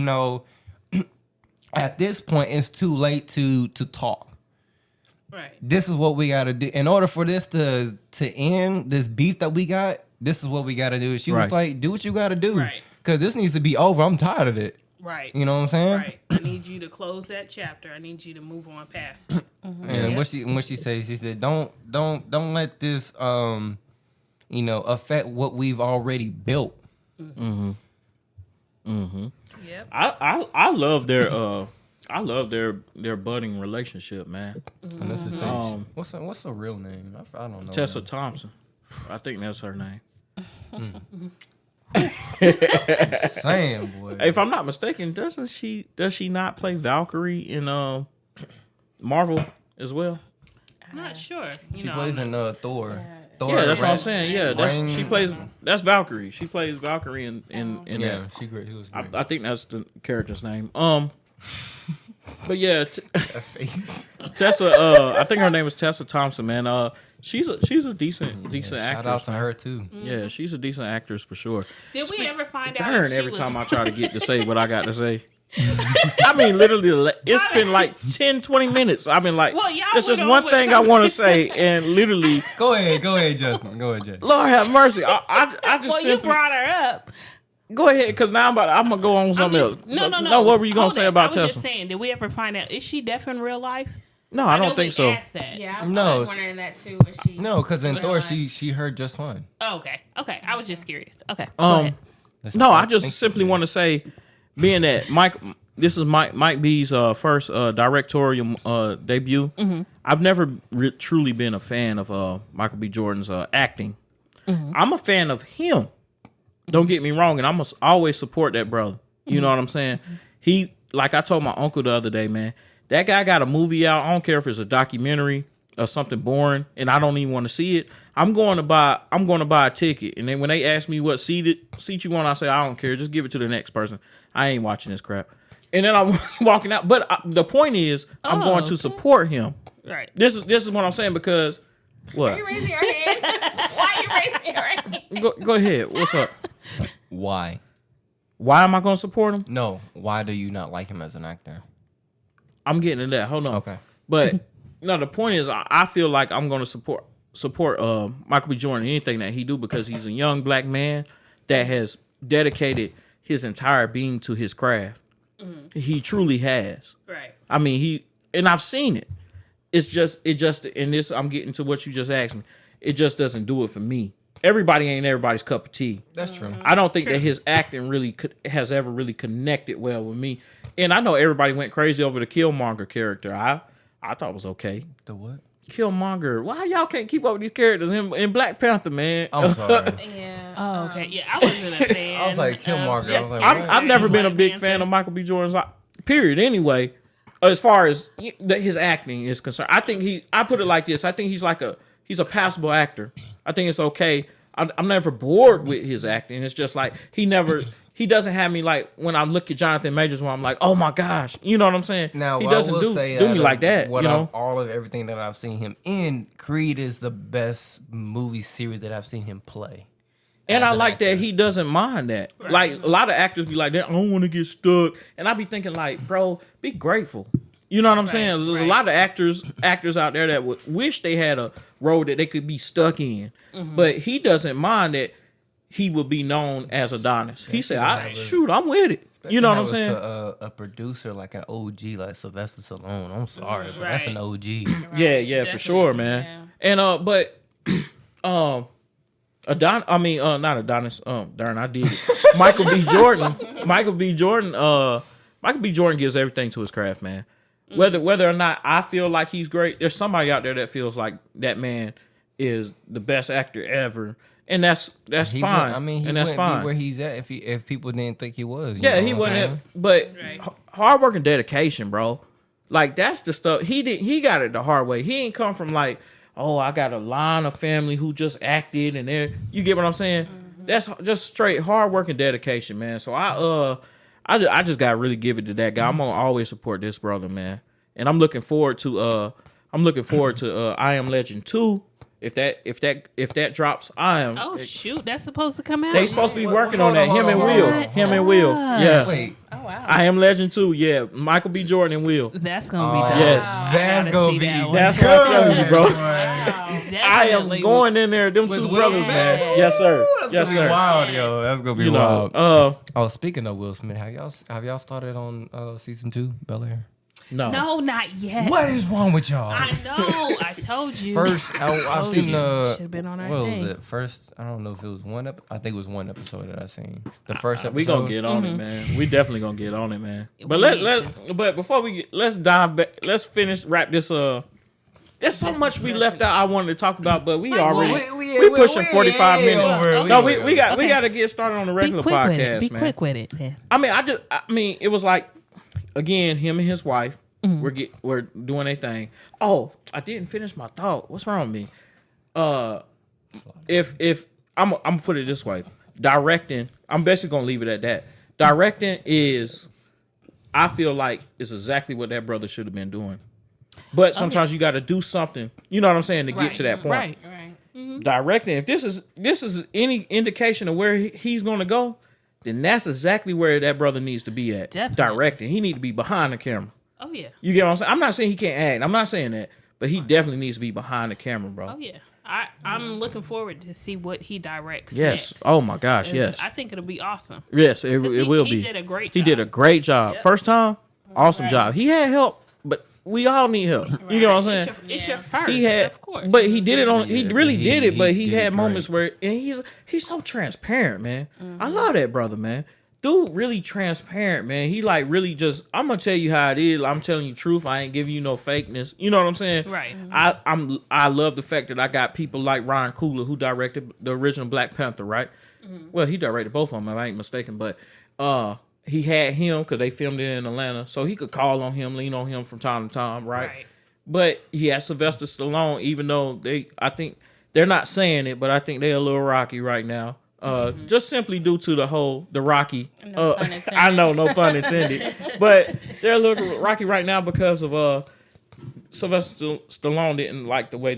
[SPEAKER 3] at this point, it's too late to talk.
[SPEAKER 2] Right.
[SPEAKER 3] This is what we got to do in order for this to end this beef that we got. This is what we got to do. She was
[SPEAKER 1] Right.
[SPEAKER 3] like, do what you got to do,
[SPEAKER 2] Right.
[SPEAKER 3] because this needs to be over. I'm tired of it.
[SPEAKER 2] Right.
[SPEAKER 3] You know what I'm saying?
[SPEAKER 2] Right. I need you to close that chapter. I need you to move on past it.
[SPEAKER 3] And what she said, she said, don't let this affect what we've already built.
[SPEAKER 2] Yep.
[SPEAKER 1] I love their budding relationship, man.
[SPEAKER 3] And this is what's her real name? I don't know.
[SPEAKER 1] Tessa Thompson. I think that's her name.
[SPEAKER 3] Sam, boy.
[SPEAKER 1] If I'm not mistaken, does she not play Valkyrie in Marvel as well?
[SPEAKER 2] I'm not sure.
[SPEAKER 3] She plays in Thor.
[SPEAKER 1] Yeah, that's what I'm saying. Yeah,
[SPEAKER 3] Ring-
[SPEAKER 1] she plays. That's Valkyrie. She plays Valkyrie in
[SPEAKER 3] Yeah,
[SPEAKER 1] that.
[SPEAKER 3] she great. He was great.
[SPEAKER 1] I think that's the character's name. But yeah, Tessa. I think her name is Tessa Thompson. Man, she's a decent actress.
[SPEAKER 3] Shout out to her too.
[SPEAKER 1] Yeah, she's a decent actress for sure.
[SPEAKER 2] Did we ever find out?
[SPEAKER 1] Darn,
[SPEAKER 2] if she
[SPEAKER 1] every
[SPEAKER 2] was-
[SPEAKER 1] time I try to get to say what I got to say. I mean, literally, it's been like 10, 20 minutes. I've been like,
[SPEAKER 2] Well, y'all
[SPEAKER 1] there's just
[SPEAKER 2] went
[SPEAKER 1] one
[SPEAKER 2] over
[SPEAKER 1] thing
[SPEAKER 2] it.
[SPEAKER 1] I want to say, and literally,
[SPEAKER 3] Go ahead, Justin. Go ahead, Jay.
[SPEAKER 1] Lord have mercy. I just
[SPEAKER 2] Well, you
[SPEAKER 1] simply
[SPEAKER 2] brought her up.
[SPEAKER 1] go ahead, because now I'm gonna go on something else.
[SPEAKER 2] No.
[SPEAKER 1] No, what were you gonna
[SPEAKER 2] Hold
[SPEAKER 1] say
[SPEAKER 2] it.
[SPEAKER 1] about
[SPEAKER 2] I was
[SPEAKER 1] Tessa?
[SPEAKER 2] just saying, did we ever find out, is she deaf in real life?
[SPEAKER 1] No, I
[SPEAKER 2] know
[SPEAKER 1] don't think
[SPEAKER 2] we
[SPEAKER 1] so.
[SPEAKER 2] asked that.
[SPEAKER 4] Yeah, I
[SPEAKER 3] No,
[SPEAKER 4] was wondering that too. Was she?
[SPEAKER 3] No, because in
[SPEAKER 4] Was
[SPEAKER 3] Thor,
[SPEAKER 4] she-
[SPEAKER 3] she heard just fine.
[SPEAKER 2] Oh, okay. I was just curious. Okay. Go
[SPEAKER 1] Um,
[SPEAKER 2] ahead.
[SPEAKER 1] No, I just simply want to say, being that this is Mike B's first directorial debut. I've never truly been a fan of Michael B. Jordan's acting. I'm a fan of him. Don't get me wrong, and I must always support that brother. You know what I'm saying? He, like I told my uncle the other day, man, that guy got a movie out. I don't care if it's a documentary or something boring, and I don't even want to see it. I'm going to buy a ticket, and then when they ask me what seat you want, I say I don't care. Just give it to the next person. I ain't watching this crap. And then I'm walking out. But the point is, I'm going to support him.
[SPEAKER 2] Right.
[SPEAKER 1] This is what I'm saying because what?
[SPEAKER 4] Are you raising your hand? Why are you raising your hand?
[SPEAKER 1] Go ahead. What's up?
[SPEAKER 3] Why?
[SPEAKER 1] Why am I going to support him?
[SPEAKER 3] No. Why do you not like him as an actor?
[SPEAKER 1] I'm getting to that. Hold on.
[SPEAKER 3] Okay.
[SPEAKER 1] But no, the point is, I feel like I'm going to support Michael B. Jordan, anything that he do, because he's a young black man that has dedicated his entire being to his craft. He truly has.
[SPEAKER 2] Right.
[SPEAKER 1] I mean, and I've seen it. It just in this, I'm getting to what you just asked me. It just doesn't do it for me. Everybody ain't everybody's cup of tea.
[SPEAKER 3] That's true.
[SPEAKER 1] I don't think that his acting really has ever really connected well with me. And I know everybody went crazy over the Killmonger character. I thought it was okay.
[SPEAKER 3] The what?
[SPEAKER 1] Killmonger. Why y'all can't keep up with these characters in Black Panther, man?
[SPEAKER 3] I'm sorry.
[SPEAKER 4] Yeah.
[SPEAKER 2] Oh, okay. Yeah, I wasn't a fan.
[SPEAKER 3] I was like, Killmonger. I was like,
[SPEAKER 1] I've never been a big fan of Michael B. Jordan's period. Anyway, as far as his acting is concerned, I think I put it like this. I think he's a passable actor. I think it's okay. I'm never bored with his acting. It's just like he doesn't have me like when I look at Jonathan Majors where I'm like, oh my gosh, you know what I'm saying?
[SPEAKER 3] Now,
[SPEAKER 1] he doesn't do me like that. You know,
[SPEAKER 3] all of everything that I've seen him in, Creed is the best movie series that I've seen him play.
[SPEAKER 1] And I like that he doesn't mind that. Right. Like a lot of actors be like that. I don't want to get stuck, and I be thinking like, bro, be grateful. You know what I'm saying? There's a lot of actors out there that would wish they had a role that they could be stuck in, but he doesn't mind that he will be known as Adonis. He said, I'm with it. You know what I'm saying?
[SPEAKER 3] A producer like an OG like Sylvester Stallone. I'm sorry, but that's an OG.
[SPEAKER 1] Yeah, for sure, man. Yeah. And not Adonis. Darn, I did it. Michael B. Jordan. Michael B. Jordan gives everything to his craft, man. Whether or not I feel like he's great, there's somebody out there that feels like that man is the best actor ever. And that's fine.
[SPEAKER 3] He
[SPEAKER 1] and that's fine.
[SPEAKER 3] Be where he's at if people didn't think he was.
[SPEAKER 1] Yeah, he wouldn't. But hard work and dedication, bro. Like that's the stuff he got it the hard way. He ain't come from like, oh, I got a line of family who just acted and you get what I'm saying? That's just straight hard work and dedication, man. So I just gotta really give it to that guy. I'm gonna always support this brother, man. And I'm looking forward to I Am Legend 2. If that drops,
[SPEAKER 2] Oh shoot, that's supposed to come out.
[SPEAKER 1] They supposed to be working on that. Him and Will. Yeah.
[SPEAKER 3] Wait.
[SPEAKER 4] Oh wow.
[SPEAKER 1] I Am Legend 2. Yeah. Michael B. Jordan and Will.
[SPEAKER 2] That's gonna be dope.
[SPEAKER 1] Yes.
[SPEAKER 3] That's gonna be.
[SPEAKER 1] That's what I'm telling you, bro.
[SPEAKER 2] Wow,
[SPEAKER 1] I am going in there. Them two brothers, man. Yes, sir. Yes, sir.
[SPEAKER 3] Wild, yo. That's gonna be wild. Speaking of Will Smith, have y'all started on season 2, Bel-Air?
[SPEAKER 2] No, not yet.
[SPEAKER 3] What is wrong with y'all?
[SPEAKER 2] I know. I told you.
[SPEAKER 3] First, I've seen
[SPEAKER 2] should have been on our
[SPEAKER 3] what
[SPEAKER 2] thing.
[SPEAKER 3] was it? First, I don't know if it was I think it was one episode that I seen. The first episode.
[SPEAKER 1] We gonna get on it, man. We definitely gonna get on it, man. But but before let's dive back. Let's wrap this. There's so much we left out. I wanted to talk about, but we pushing 45 minutes. No, we got to get started on the regular podcast,
[SPEAKER 2] Be
[SPEAKER 1] man.
[SPEAKER 2] quick with it. Yeah.
[SPEAKER 1] I mean, it was like, again, him and his wife. We're doing a thing. Oh, I didn't finish my thought. What's wrong with me? If I'm gonna put it this way, directing. I'm basically gonna leave it at that. Directing is, I feel like, is exactly what that brother should have been doing. But sometimes you got to do something. You know what I'm saying to get to that point.
[SPEAKER 2] Right.
[SPEAKER 1] Directing. If this is any indication of where he's gonna go, then that's exactly where that brother needs to be at.
[SPEAKER 2] Definitely.
[SPEAKER 1] Directing. He need to be behind the camera.
[SPEAKER 2] Oh yeah.
[SPEAKER 1] You get what I'm saying? I'm not saying he can't act. I'm not saying that. But he definitely needs to be behind the camera, bro.
[SPEAKER 2] Oh yeah. I'm looking forward to see what he directs.
[SPEAKER 1] Yes.
[SPEAKER 2] Next.
[SPEAKER 1] Oh my gosh, yes.
[SPEAKER 2] I think it'll be awesome.
[SPEAKER 1] Yes, it will be.
[SPEAKER 2] He did a great job.
[SPEAKER 1] He did a great job.
[SPEAKER 2] Yep.
[SPEAKER 1] First time, awesome job. He had help, but we all need help. You know what I'm saying?
[SPEAKER 2] It's your first.
[SPEAKER 1] He had,
[SPEAKER 2] of course.
[SPEAKER 1] but he did it on. He
[SPEAKER 3] Yeah,
[SPEAKER 1] really did it, but he
[SPEAKER 3] did
[SPEAKER 1] had
[SPEAKER 3] it
[SPEAKER 1] moments
[SPEAKER 3] great.
[SPEAKER 1] where, and he's so transparent, man. I love that brother, man. Dude, really transparent, man. He like really just. I'm gonna tell you how it is. I'm telling you truth. I ain't giving you no fakeness. You know what I'm saying?
[SPEAKER 2] Right.
[SPEAKER 1] I love the fact that I got people like Ryan Coogler, who directed the original Black Panther, right? Well, he directed both of them, if I ain't mistaken, but he had him because they filmed it in Atlanta, so he could call on him, lean on him from time to time, right? But he had Sylvester Stallone, even though I think they're not saying it, but I think they're a little rocky right now. Just simply due to the Rocky.
[SPEAKER 4] No pun intended.
[SPEAKER 1] I know, no pun intended. But they're a little rocky right now because of Sylvester Stallone didn't like the way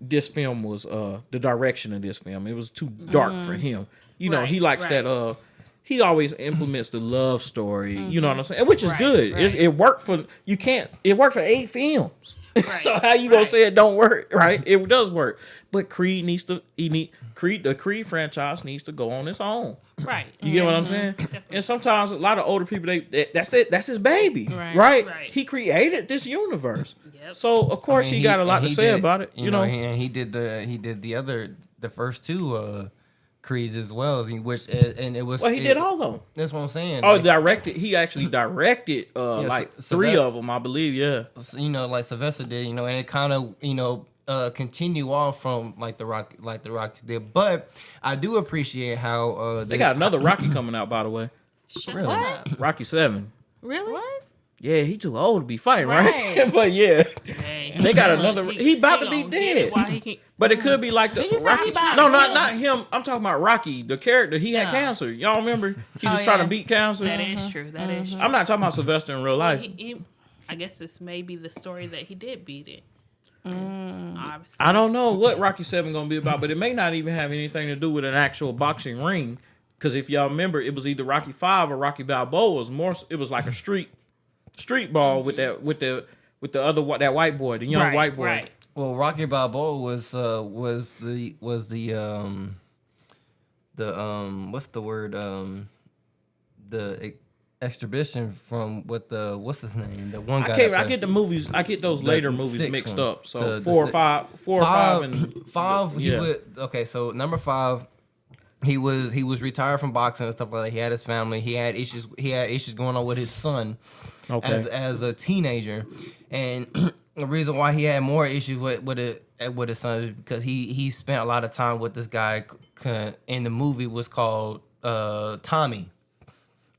[SPEAKER 1] this film was, the direction of this film. It was too dark for him. You know, he likes that. He always implements the love story. You know what I'm saying? Which is good.
[SPEAKER 2] Right.
[SPEAKER 1] It worked for It worked for 8 films.
[SPEAKER 2] Right,
[SPEAKER 1] So how you gonna say it don't work? Right? It does work. But Creed the Creed franchise needs to go on its own.
[SPEAKER 2] Right.
[SPEAKER 1] You get what I'm saying? And sometimes a lot of older people that's his baby,
[SPEAKER 2] Right.
[SPEAKER 1] right?
[SPEAKER 2] Right.
[SPEAKER 1] He created this universe.
[SPEAKER 2] Yep.
[SPEAKER 1] So of course he got a lot to say about it. You know,
[SPEAKER 3] and he did the first two Creeds as well, which and it was.
[SPEAKER 1] well, he did all of them.
[SPEAKER 3] That's what I'm saying.
[SPEAKER 1] Oh,
[SPEAKER 3] like,
[SPEAKER 1] he actually directed like
[SPEAKER 3] so
[SPEAKER 1] 3
[SPEAKER 3] that-
[SPEAKER 1] of them, I believe. Yeah.
[SPEAKER 3] like Sylvester did, and it kind of continue off from like the Rockies did. But I do appreciate how
[SPEAKER 1] They got another Rocky coming out, by the way.
[SPEAKER 3] really.
[SPEAKER 4] What?
[SPEAKER 1] Rocky 7.
[SPEAKER 2] Really?
[SPEAKER 4] What?
[SPEAKER 1] Yeah, he too old to be fighting, right?
[SPEAKER 4] Right.
[SPEAKER 1] But yeah,
[SPEAKER 2] Hey,
[SPEAKER 1] they got another. He about to be
[SPEAKER 2] gonna get it
[SPEAKER 1] dead.
[SPEAKER 2] while he can-
[SPEAKER 1] But it could be like the
[SPEAKER 4] Did you say
[SPEAKER 1] Rocky.
[SPEAKER 4] he about
[SPEAKER 1] No,
[SPEAKER 4] to
[SPEAKER 1] not him. I'm talking about Rocky, the character. He had
[SPEAKER 2] Yeah.
[SPEAKER 1] cancer. Y'all remember? He was
[SPEAKER 4] Oh,
[SPEAKER 1] trying to
[SPEAKER 4] yeah.
[SPEAKER 1] beat cancer.
[SPEAKER 2] That is true. That is true.
[SPEAKER 1] I'm not talking about Sylvester in real life.
[SPEAKER 2] I guess this may be the story that he did beat it. Obviously.
[SPEAKER 1] I don't know what Rocky 7 gonna be about, but it may not even have anything to do with an actual boxing ring. Because if y'all remember, it was either Rocky 5 or Rocky Balboa. It was like a street ball with the other that white boy, the young white boy.
[SPEAKER 2] Right.
[SPEAKER 3] Well, Rocky Balboa was the what's the word the exhibition from what's his name, the one guy.
[SPEAKER 1] I get the movies. I get those later movies
[SPEAKER 3] sixth
[SPEAKER 1] mixed
[SPEAKER 3] one.
[SPEAKER 1] up. So
[SPEAKER 3] The
[SPEAKER 1] 4 or
[SPEAKER 3] si-
[SPEAKER 1] 5, and
[SPEAKER 3] five.
[SPEAKER 1] yeah.
[SPEAKER 3] So number 5. He was retired from boxing and stuff like that. He had his family. He had issues going on with his son as a teenager, and the reason why he had more issues with his son is because he spent a lot of time with this guy. In the movie was called Tommy.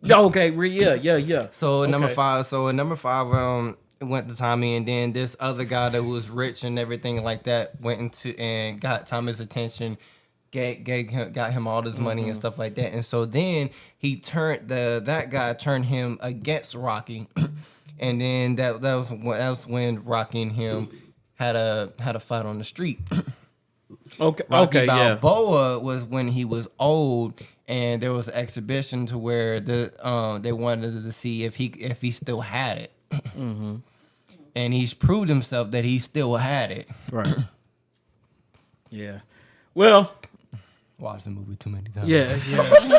[SPEAKER 1] Okay, yeah.
[SPEAKER 3] So
[SPEAKER 1] Okay.
[SPEAKER 3] number 5. It went to Tommy, and then this other guy that was rich and everything like that went into and got Tommy's attention. Got him all this money and stuff like that, and so then he turned that guy turned him against Rocky, and then that was when Rocky and him had a fight on the street.
[SPEAKER 1] Okay,
[SPEAKER 3] Rocky
[SPEAKER 1] yeah.
[SPEAKER 3] Balboa was when he was old, and there was an exhibition to where they wanted to see if he still had it, and he's proved himself that he still had it.
[SPEAKER 1] Right. Yeah. Well,
[SPEAKER 3] Watched the movie too many times.
[SPEAKER 1] yeah.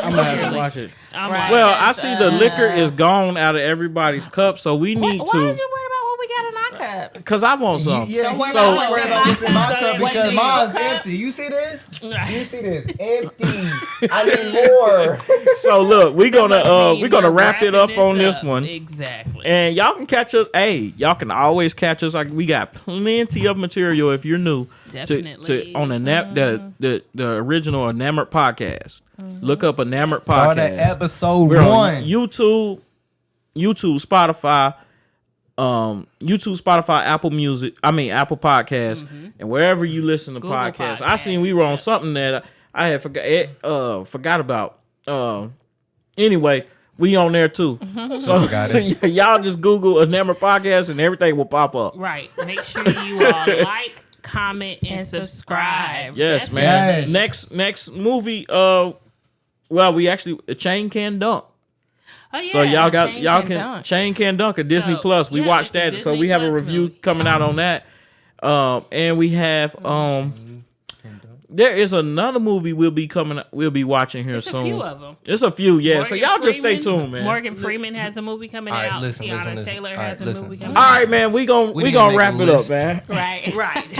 [SPEAKER 1] I'm gonna have to watch it.
[SPEAKER 2] I'm
[SPEAKER 4] Right.
[SPEAKER 2] like,
[SPEAKER 1] Well, I see the liquor is gone out of everybody's cup, so we
[SPEAKER 4] Why
[SPEAKER 1] need
[SPEAKER 4] is
[SPEAKER 1] to.
[SPEAKER 4] you worried about what we got in our cup?
[SPEAKER 1] Cause I want some.
[SPEAKER 3] Yeah,
[SPEAKER 4] worry
[SPEAKER 1] So-
[SPEAKER 4] about
[SPEAKER 3] worry about what's in my
[SPEAKER 2] So
[SPEAKER 3] cup
[SPEAKER 2] what's
[SPEAKER 3] because
[SPEAKER 4] in
[SPEAKER 3] mine's
[SPEAKER 4] your cup?
[SPEAKER 3] empty. You see this?
[SPEAKER 2] Right.
[SPEAKER 3] You see this? Empty. I need more.
[SPEAKER 1] So look, we're gonna wrap it up
[SPEAKER 2] Wrapping
[SPEAKER 1] on this
[SPEAKER 2] up.
[SPEAKER 1] one.
[SPEAKER 2] Exactly.
[SPEAKER 1] And y'all can catch us. Hey, y'all can always catch us. Like we got plenty of material if you're new
[SPEAKER 2] Definitely.
[SPEAKER 1] to on the original Enamored podcast. Look up Enamored
[SPEAKER 3] Start
[SPEAKER 1] podcast.
[SPEAKER 3] at episode
[SPEAKER 1] We're on
[SPEAKER 3] 1.
[SPEAKER 1] YouTube, Spotify, Apple Music. Apple Podcasts, and wherever you listen to
[SPEAKER 2] Google
[SPEAKER 1] podcasts. I seen we were on something that I had forgot about. Anyway, we on there too. So
[SPEAKER 3] Forgot it.
[SPEAKER 1] y'all just Google Enamored Podcast and everything will pop up.
[SPEAKER 2] Right. Make sure you all like, comment, and subscribe.
[SPEAKER 1] Yes, man.
[SPEAKER 3] Yes.
[SPEAKER 1] Next movie. We actually Chain Can Dunk.
[SPEAKER 2] Oh, yeah.
[SPEAKER 1] So
[SPEAKER 4] Chain Can Dunk.
[SPEAKER 1] at Disney
[SPEAKER 2] So,
[SPEAKER 1] Plus. We
[SPEAKER 2] yeah,
[SPEAKER 1] watched
[SPEAKER 2] it's a
[SPEAKER 1] that, so
[SPEAKER 2] Disney
[SPEAKER 1] we have a
[SPEAKER 2] Plus
[SPEAKER 1] review
[SPEAKER 2] movie.
[SPEAKER 1] coming out on that. And we have there is another movie we'll be watching here
[SPEAKER 2] There's
[SPEAKER 1] soon.
[SPEAKER 2] a few of them.
[SPEAKER 1] It's a few, yeah. So
[SPEAKER 2] Morgan
[SPEAKER 1] y'all just stay
[SPEAKER 2] Freeman-
[SPEAKER 1] tuned, man.
[SPEAKER 2] Morgan Freeman has a movie coming
[SPEAKER 3] All right,
[SPEAKER 2] out.
[SPEAKER 3] listen,
[SPEAKER 2] Tiana
[SPEAKER 3] listen.
[SPEAKER 2] Taylor
[SPEAKER 3] All
[SPEAKER 2] has
[SPEAKER 3] right,
[SPEAKER 2] a
[SPEAKER 3] listen.
[SPEAKER 2] movie coming
[SPEAKER 1] All
[SPEAKER 2] out.
[SPEAKER 1] right, man. We
[SPEAKER 3] We need to
[SPEAKER 1] gonna
[SPEAKER 3] make
[SPEAKER 1] wrap
[SPEAKER 3] a
[SPEAKER 1] it up,
[SPEAKER 3] list.
[SPEAKER 1] man.
[SPEAKER 4] Right.
[SPEAKER 2] Right.